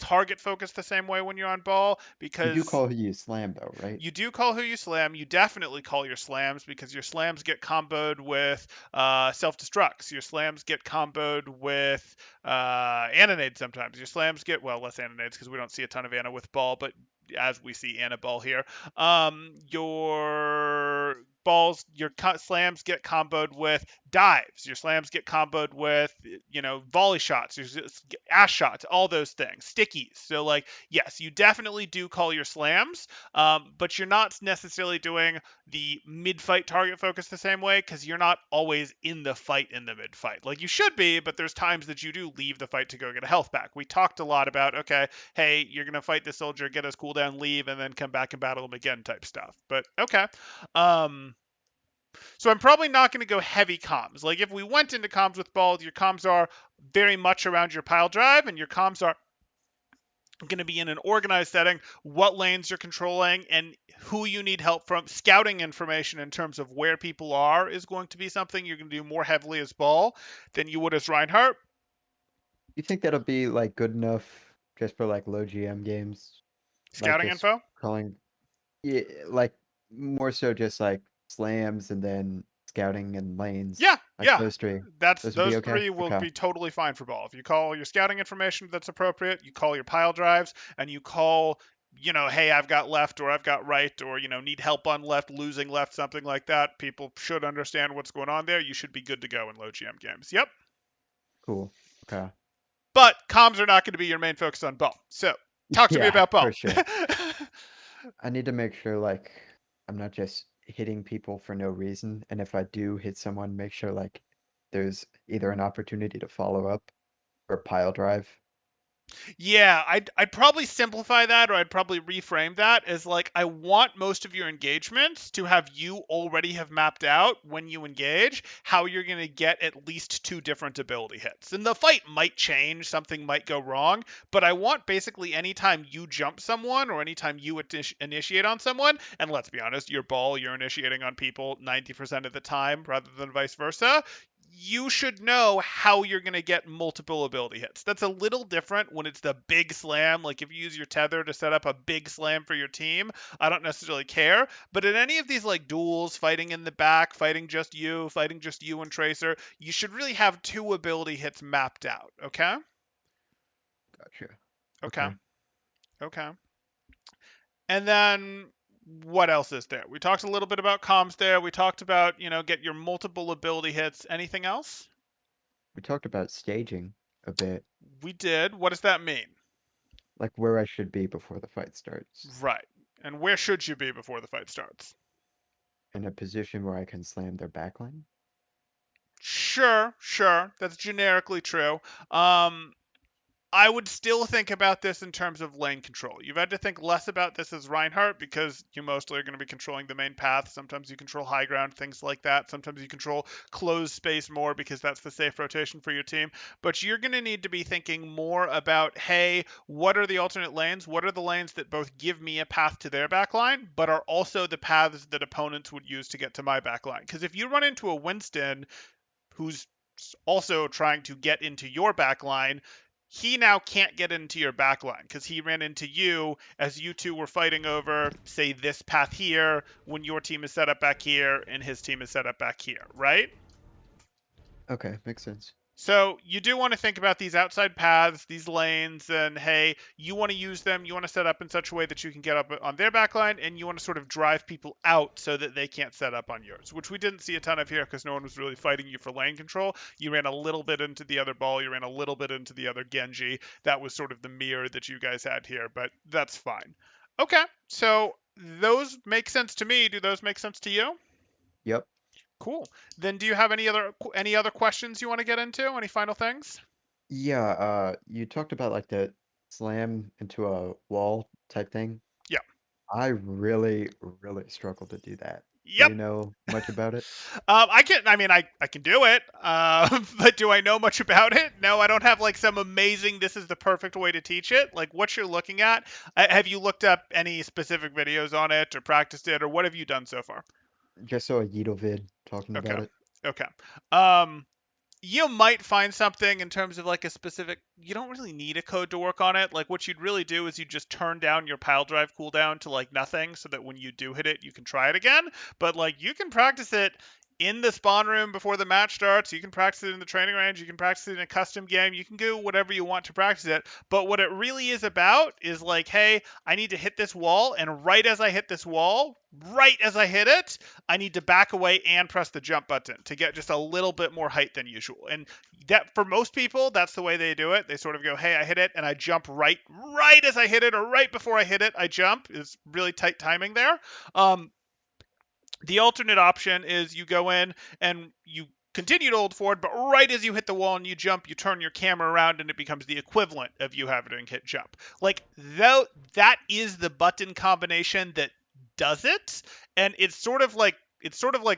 target focus the same way when you're on Ball, You do because call who you slam though, right? you do call who you slam. You definitely call your slams, because your slams get comboed with self-destructs. Your slams get comboed with Annonade sometimes. Your slams get, well, less Annonades because we don't see a ton of Anna with Ball, but as we see Anna Ball here. Your balls, your slams get comboed with dives. Your slams get comboed with, volley shots, ash shots, all those things, stickies. So, like, yes, you definitely do call your slams, but you're not necessarily doing the mid-fight target focus the same way, because you're not always in the fight in the mid-fight. Like you should be, but there's times that you do leave the fight to go get a health back. We talked a lot about, okay, hey, you're going to fight this soldier, get his cooldown, leave, and then come back and battle him again type stuff. But okay. So I'm probably not going to go heavy comms. Like if we went into comms with Bald, your comms are very much around your pile drive, and your comms are going to be in an organized setting, what lanes you're controlling and who you need help from. Scouting information in terms of where people are is going to be something you're going to do more heavily as Ball than you would as Reinhardt. You think that'll be like good enough just for like low GM games? Like Scouting just info? calling, yeah, like more so just like slams and then scouting and lanes. Yeah, Like yeah. those three. Those would be Those okay? three will Okay. be totally fine for Ball. If you call your scouting information that's appropriate, you call your pile drives, and you call, hey, I've got left or I've got right, or, need help on left, losing left, something like that. People should understand what's going on there. You should be good to go in low GM games. Yep. Cool. Okay. But comms are not going to be your main focus on Ball. So talk to me Yeah, about Ball. for sure. I need to make sure like I'm not just hitting people for no reason. And if I do hit someone, make sure like there's either an opportunity to follow up or pile drive. Yeah, I'd probably simplify that, or I'd probably reframe that as like, I want most of your engagements to have you already have mapped out when you engage how you're going to get at least 2 different ability hits. And the fight might change, something might go wrong, but I want basically anytime you jump someone or anytime you initiate on someone, and let's be honest, your Ball, you're initiating on people 90% of the time rather than vice versa, you should know how you're going to get multiple ability hits. That's a little different when it's the big slam. Like if you use your tether to set up a big slam for your team, I don't necessarily care. But in any of these like duels, fighting in the back, fighting just you and Tracer, you should really have 2 ability hits mapped out. Okay? Gotcha. Okay. Okay. Okay. And then what else is there? We talked a little bit about comms there. We talked about, get your multiple ability hits. Anything else? We talked about staging a bit, We did. What does that mean? like where I should be before the fight starts, Right. And where should you be before the fight starts? in a position where I can slam their backline. Sure. That's generically true. I would still think about this in terms of lane control. You've had to think less about this as Reinhardt because you mostly are going to be controlling the main path. Sometimes you control high ground, things like that. Sometimes you control closed space more because that's the safe rotation for your team. But you're going to need to be thinking more about, hey, what are the alternate lanes? What are the lanes that both give me a path to their backline, but are also the paths that opponents would use to get to my backline? Because if you run into a Winston who's also trying to get into your backline, he now can't get into your backline because he ran into you as you two were fighting over, say, this path here when your team is set up back here and his team is set up back here, right? Okay, makes sense. So you do want to think about these outside paths, these lanes, and hey, you want to use them. You want to set up in such a way that you can get up on their backline, and you want to sort of drive people out so that they can't set up on yours, which we didn't see a ton of here because no one was really fighting you for lane control. You ran a little bit into the other ball. You ran a little bit into the other Genji. That was sort of the mirror that you guys had here, but that's fine. Okay, so those make sense to me. Do those make sense to you? Yep. Cool. Then do you have any other questions you want to get into? Any final things? Yeah, you talked about like the slam into a wall type thing. Yeah. I really, really struggle to do that. Do Yep. you know much about it? I can do it. But do I know much about it? No, I don't have like some amazing, this is the perfect way to teach it. Like what you're looking at. Have you looked up any specific videos on it or practiced it or what have you done so far? Just saw a Yeetle vid talking Okay. about it. Okay. You might find something in terms of like a specific, you don't really need a code to work on it. Like what you'd really do is you just turn down your pile drive cooldown to like nothing so that when you do hit it, you can try it again. But like you can practice it in the spawn room before the match starts. You can practice it in the training range. You can practice it in a custom game. You can do whatever you want to practice it. But what it really is about is like, hey, I need to hit this wall. And right as I hit this wall, right as I hit it, I need to back away and press the jump button to get just a little bit more height than usual. And that for most people, that's the way they do it. They sort of go, hey, I hit it and I jump right as I hit it or right before I hit it, I jump. It's really tight timing there. The alternate option is you go in and you continue to hold forward, but right as you hit the wall and you jump, you turn your camera around and it becomes the equivalent of you having hit jump. Like though that is the button combination that does it, and it's sort of like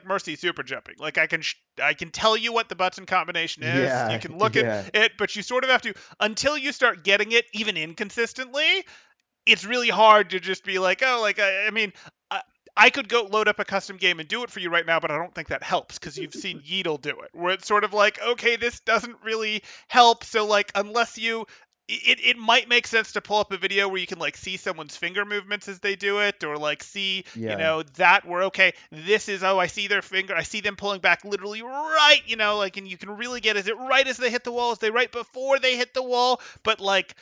Mercy super jumping. Like I can tell you what the button combination is. Yeah, You can look yeah. at it, but you sort of have to until you start getting it even inconsistently. It's really hard to just be like, oh, like I mean, I could go load up a custom game and do it for you right now, but I don't think that helps because you've seen Yeetle do it, where it's sort of like, okay, this doesn't really help. So like, unless it might make sense to pull up a video where you can like see someone's finger movements as they do it, or like see, Yeah. that where okay, this is I see their finger, I see them pulling back literally right, like, and you can really get is it right as they hit the wall, is they right before they hit the wall, but like.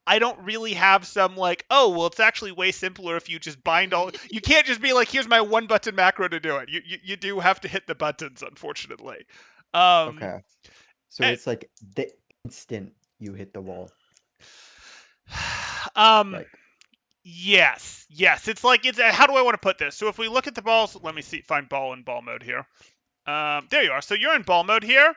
I don't really have some like, oh, well, it's actually way simpler if you just bind all. You can't just be like, here's my one button macro to do it. You do have to hit the buttons, unfortunately. Okay. So eh, it's like the instant you hit the wall. Like, yes. It's like how do I want to put this? So if we look at the balls, let me find ball in ball mode here. There you are. So you're in ball mode here.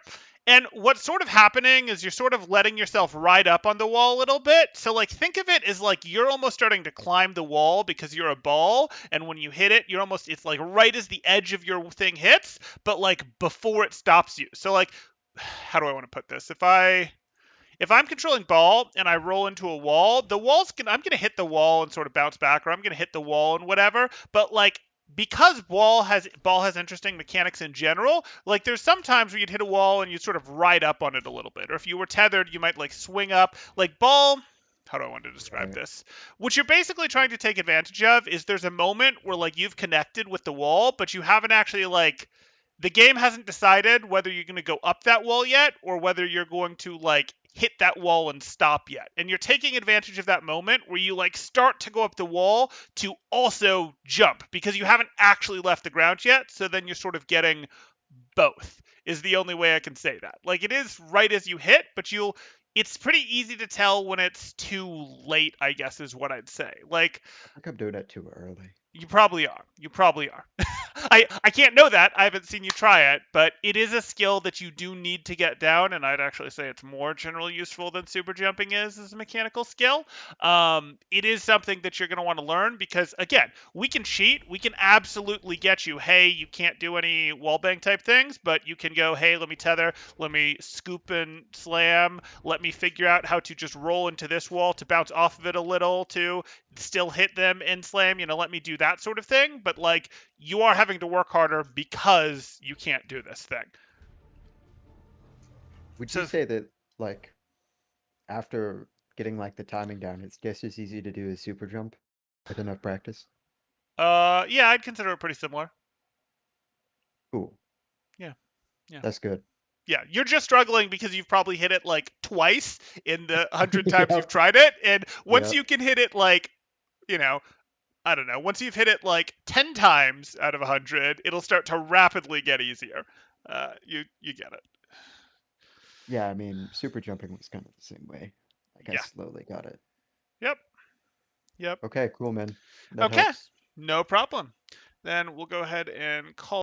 And what's sort of happening is you're sort of letting yourself ride up on the wall a little bit. So like think of it as like you're almost starting to climb the wall because you're a ball, and when you hit it, it's like right as the edge of your thing hits, but like before it stops you. So like how do I want to put this? If I'm controlling ball and I roll into a wall, I'm gonna hit the wall and sort of bounce back, or I'm gonna hit the wall and whatever. But like because ball has interesting mechanics in general, like there's some times where you'd hit a wall and you'd sort of ride up on it a little bit. Or if you were tethered, you might like swing up. Like ball, how do I want to describe right. this? What you're basically trying to take advantage of is there's a moment where like you've connected with the wall, but you haven't actually like the game hasn't decided whether you're going to go up that wall yet or whether you're going to like hit that wall and stop yet. And you're taking advantage of that moment where you like start to go up the wall to also jump because you haven't actually left the ground yet. So then you're sort of getting both is the only way I can say that. Like it is right as you hit, but it's pretty easy to tell when it's too late, I guess is what I'd say. Like I think I'm doing it too early. you probably are. You probably are. I can't know that. I haven't seen you try it, but it is a skill that you do need to get down, and I'd actually say it's more generally useful than super jumping is as a mechanical skill. It is something that you're going to want to learn because, again, we can cheat. We can absolutely get you, hey, you can't do any wallbang type things, but you can go, hey, let me tether, let me scoop and slam, let me figure out how to just roll into this wall to bounce off of it a little to still hit them and slam, let me do that sort of thing. But like you are having to work harder because you can't do this thing. Would So- you say that like after getting like the timing down, it's just as easy to do as super jump with enough practice? Yeah, I'd consider it pretty similar. Cool. Yeah. Yeah. That's good. Yeah, you're just struggling because you've probably hit it like twice in the 100 times Yep. you've tried it. And once Yep. you can hit it like, I don't know, once you've hit it like 10 times out of 100, it'll start to rapidly get easier. You get it. Yeah, I mean, super jumping was kind of the same way. Like I Yeah. slowly got it. Yep. Okay, cool, man. That Okay. helps. No problem. Then we'll go ahead and call